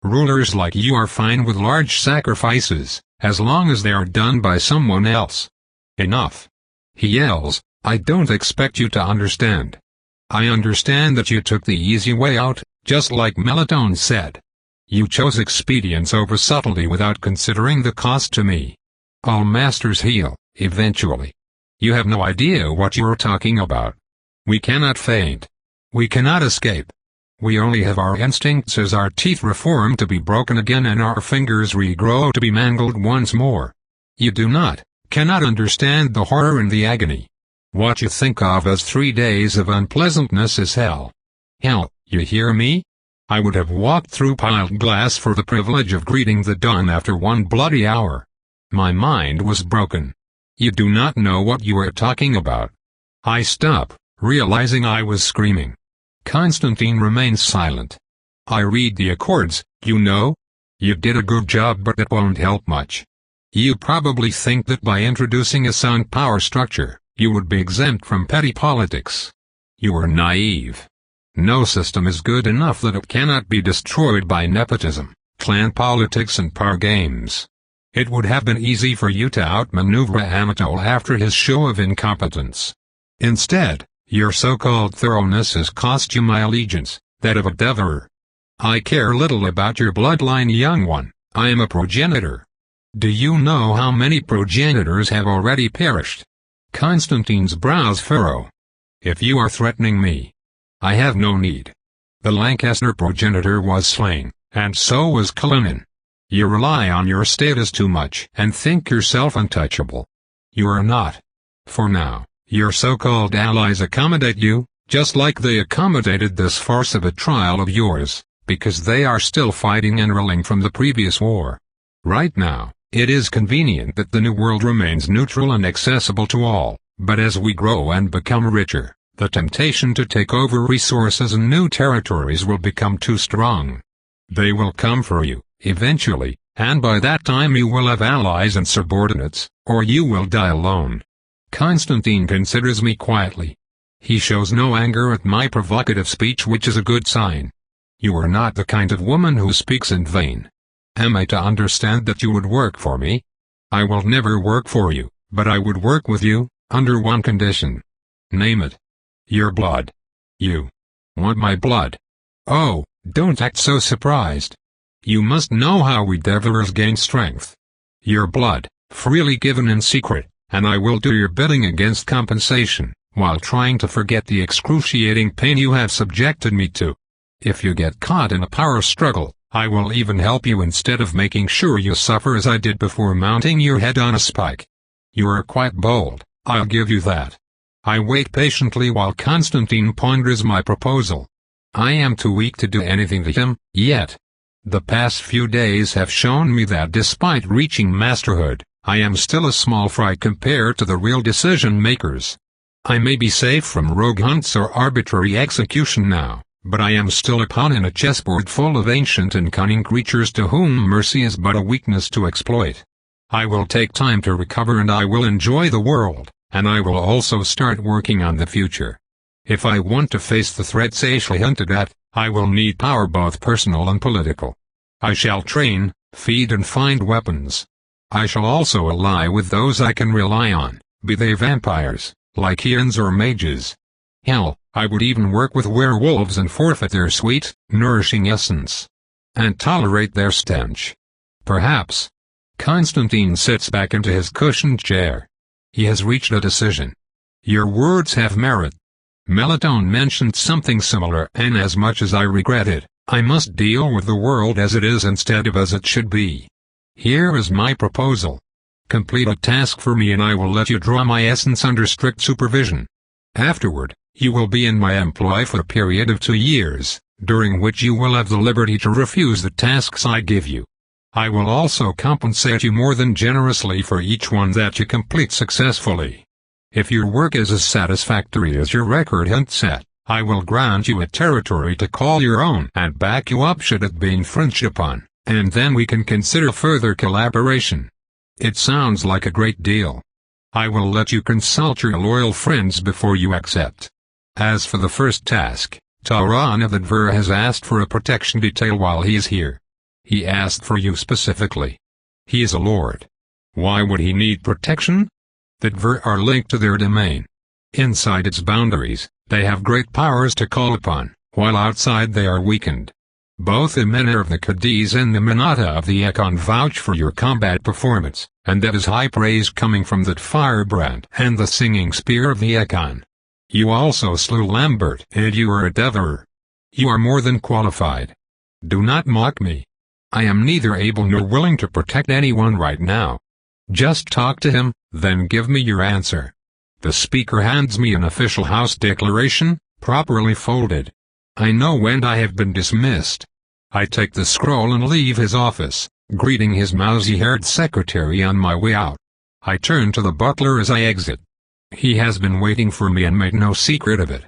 Rulers like you are fine with large sacrifices, as long as they are done by someone else. Enough. He yells, I don't expect you to understand. I understand that you took the easy way out, just like Melitone said. You chose expedience over subtlety without considering the cost to me. All masters heal, eventually. You have no idea what you are talking about. We cannot faint. We cannot escape. We only have our instincts as our teeth reform to be broken again and our fingers regrow to be mangled once more. You cannot understand the horror and the agony. What you think of as 3 days of unpleasantness is hell. Hell, you hear me? I would have walked through piled glass for the privilege of greeting the dawn after one bloody hour. My mind was broken. You do not know what you are talking about. I stop, realizing I was screaming. Constantine remains silent. I read the accords, you know. You did a good job but that won't help much. You probably think that by introducing a sound power structure, you would be exempt from petty politics. You are naive. No system is good enough that it cannot be destroyed by nepotism, clan politics and power games. It would have been easy for you to outmaneuver Anatole after his show of incompetence. Instead, your so-called thoroughness has cost you my allegiance, that of a devourer. I care little about your bloodline, young one. I am a progenitor. Do you know how many progenitors have already perished? Constantine's brows furrow. If you are threatening me, I have no need. The Lancaster progenitor was slain, and so was Cullinan. You rely on your status too much and think yourself untouchable. You are not. For now, your so-called allies accommodate you, just like they accommodated this farce of a trial of yours, because they are still fighting and reeling from the previous war. Right now, it is convenient that the New World remains neutral and accessible to all, but as we grow and become richer, the temptation to take over resources and new territories will become too strong. They will come for you, eventually, and by that time you will have allies and subordinates, or you will die alone. Constantine considers me quietly. He shows no anger at my provocative speech, which is a good sign. You are not the kind of woman who speaks in vain. Am I to understand that you would work for me? I will never work for you, but I would work with you, under one condition. Name it. Your blood. You want my blood? Oh, don't act so surprised. You must know how we devourers gain strength. Your blood, freely given in secret, and I will do your bidding against compensation, while trying to forget the excruciating pain you have subjected me to. If you get caught in a power struggle, I will even help you instead of making sure you suffer as I did before mounting your head on a spike. You are quite bold, I'll give you that. I wait patiently while Constantine ponders my proposal. I am too weak to do anything to him, yet. The past few days have shown me that despite reaching masterhood, I am still a small fry compared to the real decision-makers. I may be safe from rogue hunts or arbitrary execution now, but I am still a pawn in a chessboard full of ancient and cunning creatures to whom mercy is but a weakness to exploit. I will take time to recover and I will enjoy the world, and I will also start working on the future. If I want to face the threats Ashley hinted at, I will need power, both personal and political. I shall train, feed and find weapons. I shall also ally with those I can rely on, be they vampires, Lycaeans or mages. Hell, I would even work with werewolves and forfeit their sweet, nourishing essence. And tolerate their stench. Perhaps. Constantine sits back into his cushioned chair. He has reached a decision. Your words have merit. Melitone mentioned something similar, and as much as I regret it, I must deal with the world as it is instead of as it should be. Here is my proposal. Complete a task for me and I will let you draw my essence under strict supervision. Afterward, you will be in my employ for a period of 2 years, during which you will have the liberty to refuse the tasks I give you. I will also compensate you more than generously for each one that you complete successfully. If your work is as satisfactory as your record hints at, I will grant you a territory to call your own and back you up should it be infringed upon, and then we can consider further collaboration. It sounds like a great deal. I will let you consult your loyal friends before you accept. As for the first task, Tauron of Adver has asked for a protection detail while he is here. He asked for you specifically. He is a lord. Why would he need protection? The Adver are linked to their domain. Inside its boundaries, they have great powers to call upon, while outside they are weakened. Both the Menor of the Cadiz and the Manata of the Ekon vouch for your combat performance, and that is high praise coming from that firebrand and the singing spear of the Ekon. You also slew Lambert, and you are a devourer. You are more than qualified. Do not mock me. I am neither able nor willing to protect anyone right now. Just talk to him, then give me your answer. The speaker hands me an official house declaration, properly folded. I know when I have been dismissed. I take the scroll and leave his office, greeting his mousy-haired secretary on my way out. I turn to the butler as I exit. He has been waiting for me and made no secret of it.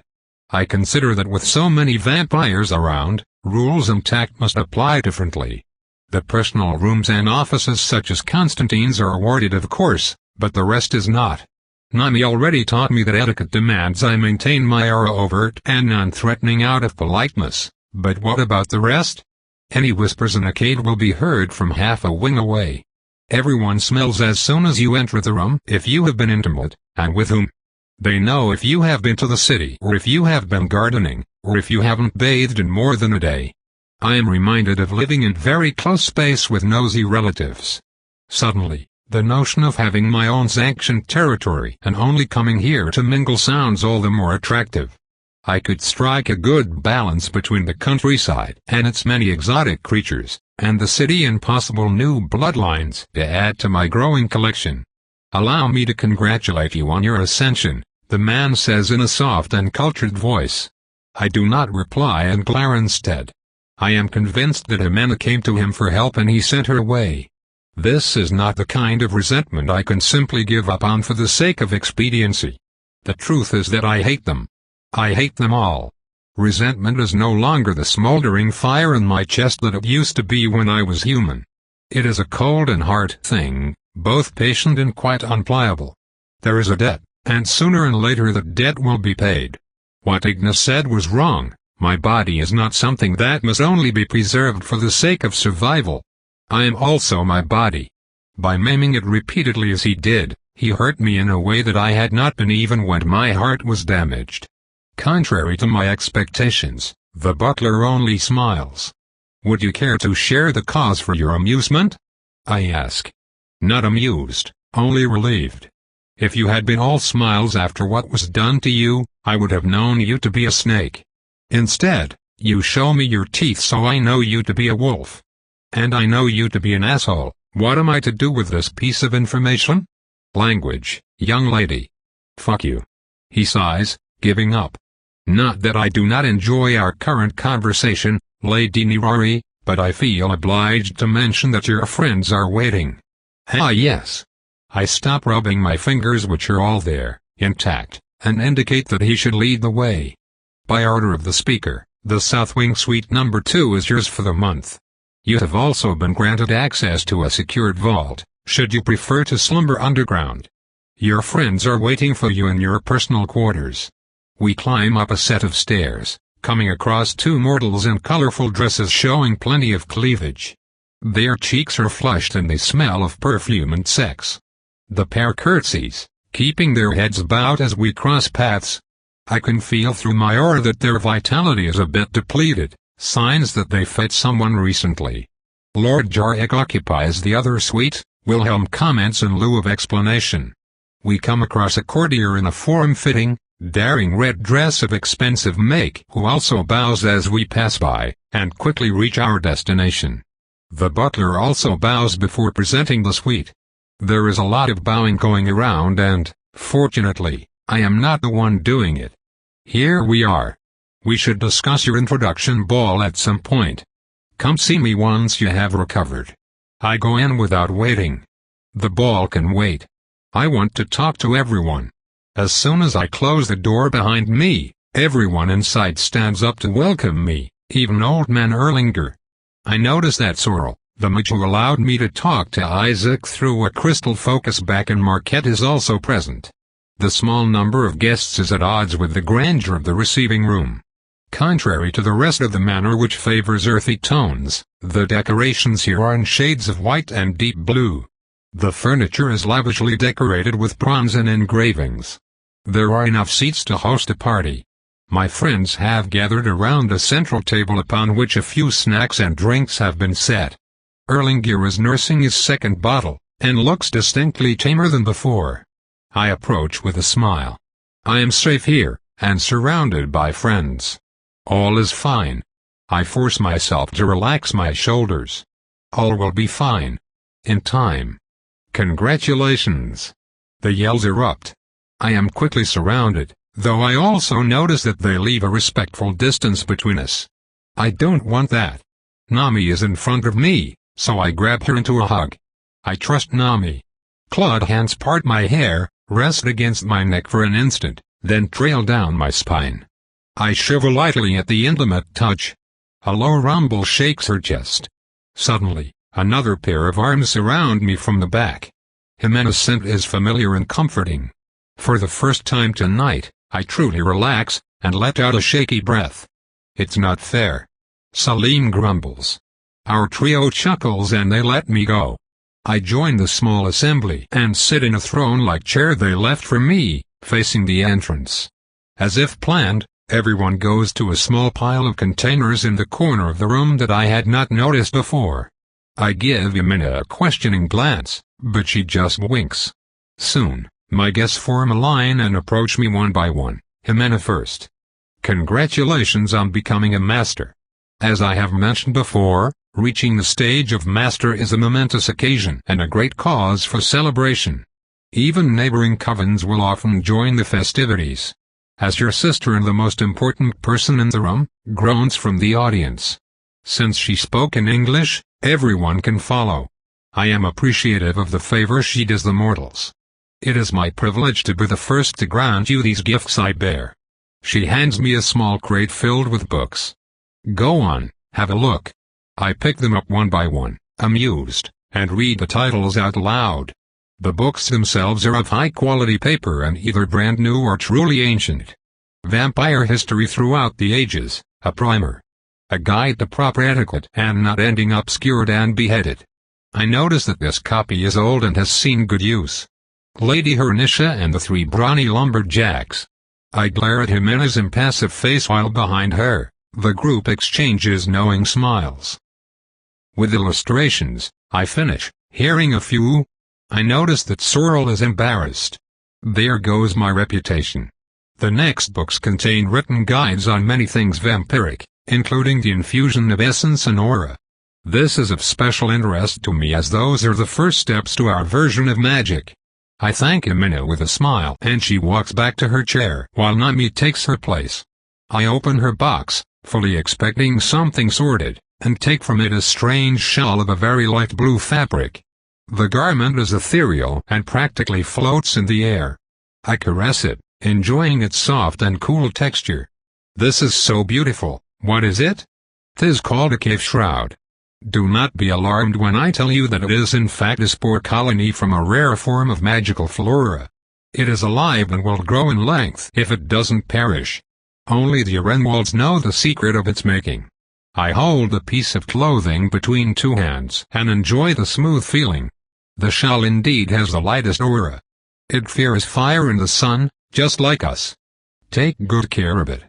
I consider that with so many vampires around, rules and tact must apply differently. The personal rooms and offices such as Constantine's are awarded of course, but the rest is not. Nami already taught me that etiquette demands I maintain my aura overt and non-threatening out of politeness, but what about the rest? Any whispers in a cave will be heard from half a wing away. Everyone smells as soon as you enter the room if you have been intimate, and with whom. They know if you have been to the city or if you have been gardening, or if you haven't bathed in more than a day. I am reminded of living in very close space with nosy relatives. Suddenly, the notion of having my own sanctioned territory and only coming here to mingle sounds all the more attractive. I could strike a good balance between the countryside and its many exotic creatures, and the city and possible new bloodlines to add to my growing collection. Allow me to congratulate you on your ascension, the man says in a soft and cultured voice. I do not reply and glare instead. I am convinced that Amena came to him for help and he sent her away. This is not the kind of resentment I can simply give up on for the sake of expediency. The truth is that I hate them. I hate them all. Resentment is no longer the smoldering fire in my chest that it used to be when I was human. It is a cold and hard thing, both patient and quite unpliable. There is a debt, and sooner or later that debt will be paid. What Ignace said was wrong. My body is not something that must only be preserved for the sake of survival. I am also my body. By maiming it repeatedly as he did, he hurt me in a way that I had not been even when my heart was damaged. Contrary to my expectations, the butler only smiles. Would you care to share the cause for your amusement? I ask. Not amused, only relieved. If you had been all smiles after what was done to you, I would have known you to be a snake. Instead, you show me your teeth so I know you to be a wolf. And I know you to be an asshole. What am I to do with this piece of information? Language, young lady. Fuck you. He sighs, giving up. Not that I do not enjoy our current conversation, Lady Nirari, but I feel obliged to mention that your friends are waiting. Ah yes. I stop rubbing my fingers, which are all there, intact, and indicate that he should lead the way. By order of the speaker, the South Wing Suite number 2 is yours for the month. You have also been granted access to a secured vault, should you prefer to slumber underground. Your friends are waiting for you in your personal quarters. We climb up a set of stairs, coming across 2 mortals in colorful dresses showing plenty of cleavage. Their cheeks are flushed and they smell of perfume and sex. The pair curtsies, keeping their heads bowed as we cross paths. I can feel through my aura that their vitality is a bit depleted, signs that they fed someone recently. Lord Jarek occupies the other suite, Wilhelm comments in lieu of explanation. We come across a courtier in a form-fitting, daring red dress of expensive make who also bows as we pass by, and quickly reach our destination. The butler also bows before presenting the suite. There is a lot of bowing going around and, fortunately, I am not the one doing it. Here we are. We should discuss your introduction ball at some point. Come see me once you have recovered. I go in without waiting. The ball can wait. I want to talk to everyone. As soon as I close the door behind me, everyone inside stands up to welcome me, even old man Erlinger. I notice that Sorrel, the mage who allowed me to talk to Isaac through a crystal focus back in Marquette, is also present. The small number of guests is at odds with the grandeur of the receiving room. Contrary to the rest of the manor, which favors earthy tones, the decorations here are in shades of white and deep blue. The furniture is lavishly decorated with bronze and engravings. There are enough seats to host a party. My friends have gathered around a central table upon which a few snacks and drinks have been set. Erlinger is nursing his second bottle, and looks distinctly tamer than before. I approach with a smile. I am safe here, and surrounded by friends. All is fine. I force myself to relax my shoulders. All will be fine. In time. Congratulations. The yells erupt. I am quickly surrounded, though I also notice that they leave a respectful distance between us. I don't want that. Nami is in front of me, so I grab her into a hug. I trust Nami. Clawed hands part my hair, rest against my neck for an instant, then trail down my spine. I shiver lightly at the intimate touch. A low rumble shakes her chest. Suddenly, another pair of arms surround me from the back. Jimena's scent is familiar and comforting. For the first time tonight, I truly relax, and let out a shaky breath. It's not fair. Salim grumbles. Our trio chuckles and they let me go. I join the small assembly and sit in a throne-like chair they left for me, facing the entrance. As if planned, everyone goes to a small pile of containers in the corner of the room that I had not noticed before. I give Jimena a questioning glance, but she just winks. Soon, my guests form a line and approach me one by one, Jimena first. Congratulations on becoming a master. As I have mentioned before, reaching the stage of master is a momentous occasion and a great cause for celebration. Even neighboring covens will often join the festivities. As your sister and the most important person in the room, groans from the audience. Since she spoke in English, everyone can follow. I am appreciative of the favor she does the mortals. It is my privilege to be the first to grant you these gifts I bear. She hands me a small crate filled with books. Go on, have a look. I pick them up one by one, amused, and read the titles out loud. The books themselves are of high-quality paper and either brand new or truly ancient. Vampire History Throughout the Ages, a primer. A guide to proper etiquette and not ending up skewered and beheaded. I notice that this copy is old and has seen good use. Lady Hernisha and the Three Brawny Lumberjacks. I glare at him in his impassive face while behind her, the group exchanges knowing smiles. With illustrations, I finish, hearing a few. I notice that Sorrel is embarrassed. There goes my reputation. The next books contain written guides on many things vampiric, including the infusion of essence and aura. This is of special interest to me as those are the first steps to our version of magic. I thank Amina with a smile and she walks back to her chair while Nami takes her place. I open her box, fully expecting something sordid, and take from it a strange shawl of a very light blue fabric. The garment is ethereal and practically floats in the air. I caress it, enjoying its soft and cool texture. This is so beautiful. What is it? 'Tis called a cave shroud. Do not be alarmed when I tell you that it is in fact a spore colony from a rare form of magical flora. It is alive and will grow in length if it doesn't perish. Only the Arenwalds know the secret of its making. I hold the piece of clothing between two hands and enjoy the smooth feeling. The shawl indeed has the lightest aura. It fears fire and the sun, just like us. Take good care of it.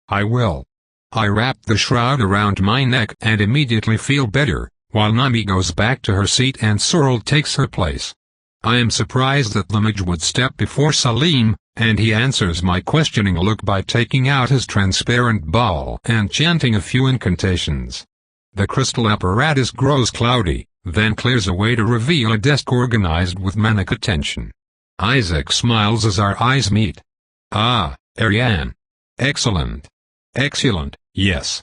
I will. I wrap the shroud around my neck and immediately feel better, while Nami goes back to her seat and Sorrel takes her place. I am surprised that the mage would step before Salim, and he answers my questioning look by taking out his transparent ball and chanting a few incantations. The crystal apparatus grows cloudy, then clears away to reveal a desk organized with manic attention. Isaac smiles as our eyes meet. Ah, Ariane. Excellent. Excellent, yes.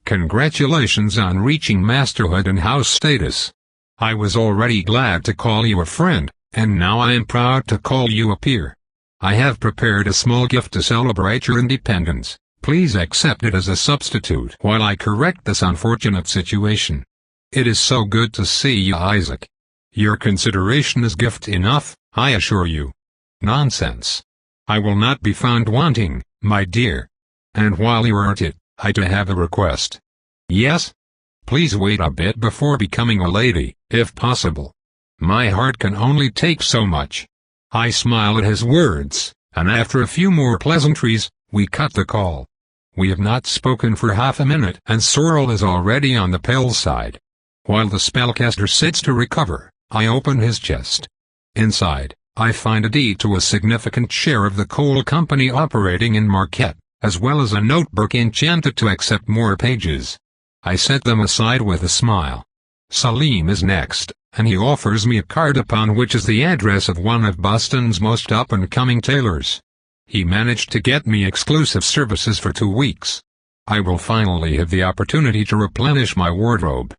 Congratulations on reaching masterhood and house status. I was already glad to call you a friend, and now I am proud to call you a peer. I have prepared a small gift to celebrate your independence. Please accept it as a substitute while I correct this unfortunate situation. It is so good to see you, Isaac. Your consideration is gift enough, I assure you. Nonsense. I will not be found wanting, my dear. And while you are at it, I do have a request. Yes? Please wait a bit before becoming a lady, if possible. My heart can only take so much. I smile at his words, and after a few more pleasantries, we cut the call. We have not spoken for half a minute and Sorrel is already on the pale side. While the spellcaster sits to recover, I open his chest. Inside, I find a deed to a significant share of the coal company operating in Marquette, as well as a notebook enchanted to accept more pages. I set them aside with a smile. Salim is next, and he offers me a card upon which is the address of one of Boston's most up-and-coming tailors. He managed to get me exclusive services for 2 weeks. I will finally have the opportunity to replenish my wardrobe.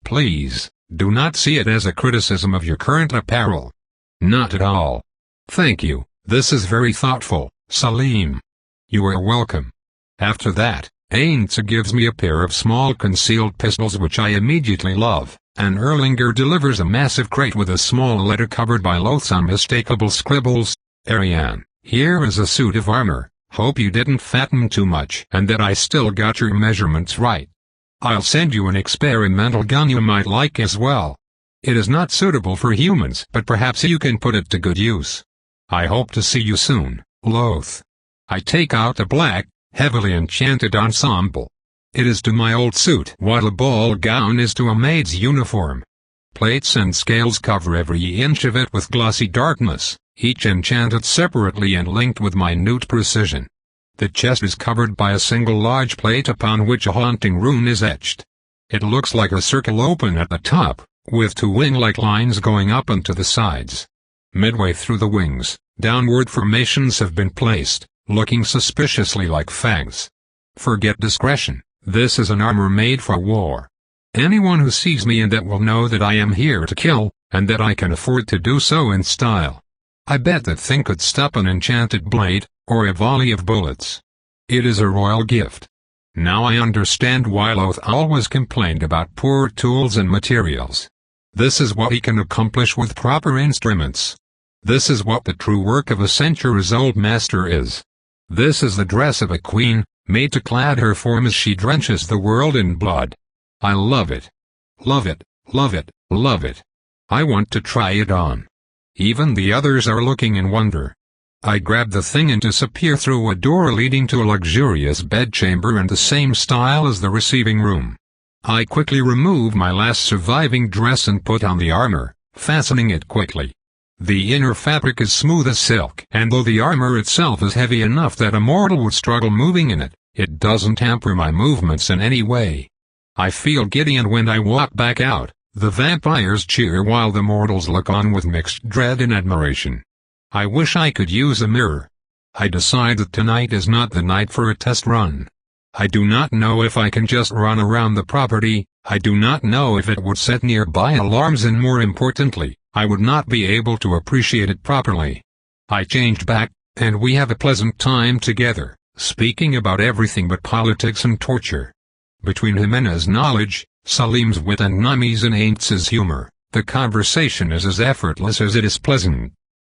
Please, do not see it as a criticism of your current apparel. Not at all. Thank you, this is very thoughtful, Salim. You are welcome. After that, Ainsa gives me a pair of small concealed pistols which I immediately love, and Erlinger delivers a massive crate with a small letter covered by loathsome unmistakable scribbles. Ariane, here is a suit of armor, hope you didn't fatten too much and that I still got your measurements right. I'll send you an experimental gun you might like as well. It is not suitable for humans but perhaps you can put it to good use. I hope to see you soon, Loth. I take out a black, heavily enchanted ensemble. It is to my old suit what a ball gown is to a maid's uniform. Plates and scales cover every inch of it with glossy darkness, each enchanted separately and linked with minute precision. The chest is covered by a single large plate upon which a haunting rune is etched. It looks like a circle open at the top, with 2 wing-like lines going up and to the sides. Midway through the wings, downward formations have been placed, looking suspiciously like fangs. Forget discretion, this is an armor made for war. Anyone who sees me in that will know that I am here to kill, and that I can afford to do so in style. I bet that thing could stop an enchanted blade, or a volley of bullets. It is a royal gift. Now I understand why Loth always complained about poor tools and materials. This is what he can accomplish with proper instruments. This is what the true work of a centuries-old master is. This is the dress of a queen, made to clad her form as she drenches the world in blood. I love it. Love it, love it, love it. I want to try it on. Even the others are looking in wonder. I grab the thing and disappear through a door leading to a luxurious bedchamber in the same style as the receiving room. I quickly remove my last surviving dress and put on the armor, fastening it quickly. The inner fabric is smooth as silk, and though the armor itself is heavy enough that a mortal would struggle moving in it, it doesn't hamper my movements in any way. I feel giddy, and when I walk back out, the vampires cheer while the mortals look on with mixed dread and admiration. I wish I could use a mirror. I decide that tonight is not the night for a test run. I do not know if I can just run around the property, I do not know if it would set nearby alarms, and more importantly, I would not be able to appreciate it properly. I changed back, and we have a pleasant time together, speaking about everything but politics and torture. Between Jimena's knowledge, Salim's wit, and Nami's and Aintz's humor, the conversation is as effortless as it is pleasant.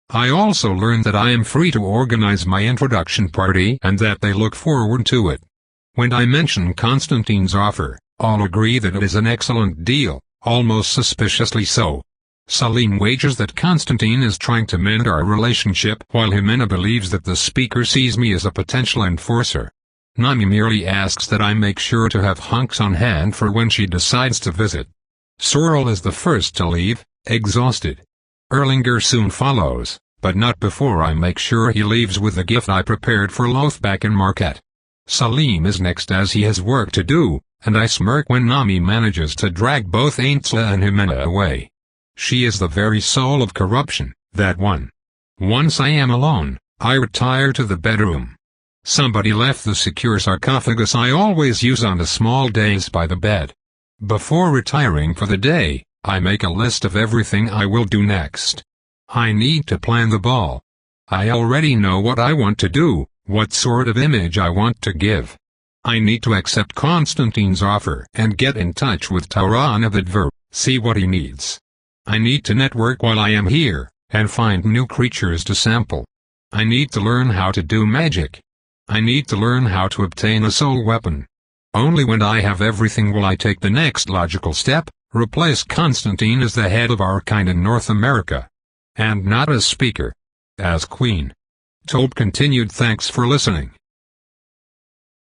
I also learned that I am free to organize my introduction party and that they look forward to it. When I mention Constantine's offer, all agree that it is an excellent deal, almost suspiciously so. Salim wagers that Constantine is trying to mend our relationship, while Jimena believes that the speaker sees me as a potential enforcer. Nami merely asks that I make sure to have hunks on hand for when she decides to visit. Sorrel is the first to leave, exhausted. Erlinger soon follows, but not before I make sure he leaves with the gift I prepared for Loth back in Marquette. Salim is next, as he has work to do, and I smirk when Nami manages to drag both Aintzla and Jimena away. She is the very soul of corruption, that one. Once I am alone, I retire to the bedroom. Somebody left the secure sarcophagus I always use on the small days by the bed. Before retiring for the day, I make a list of everything I will do next. I need to plan the ball. I already know what I want to do, what sort of image I want to give. I need to accept Constantine's offer and get in touch with Tauran of Adver, see what he needs. I need to network while I am here, and find new creatures to sample. I need to learn how to do magic. I need to learn how to obtain a soul weapon. Only when I have everything will I take the next logical step, replace Constantine as the head of our kind in North America. And not as speaker. As queen. Tobe continued. Thanks for listening.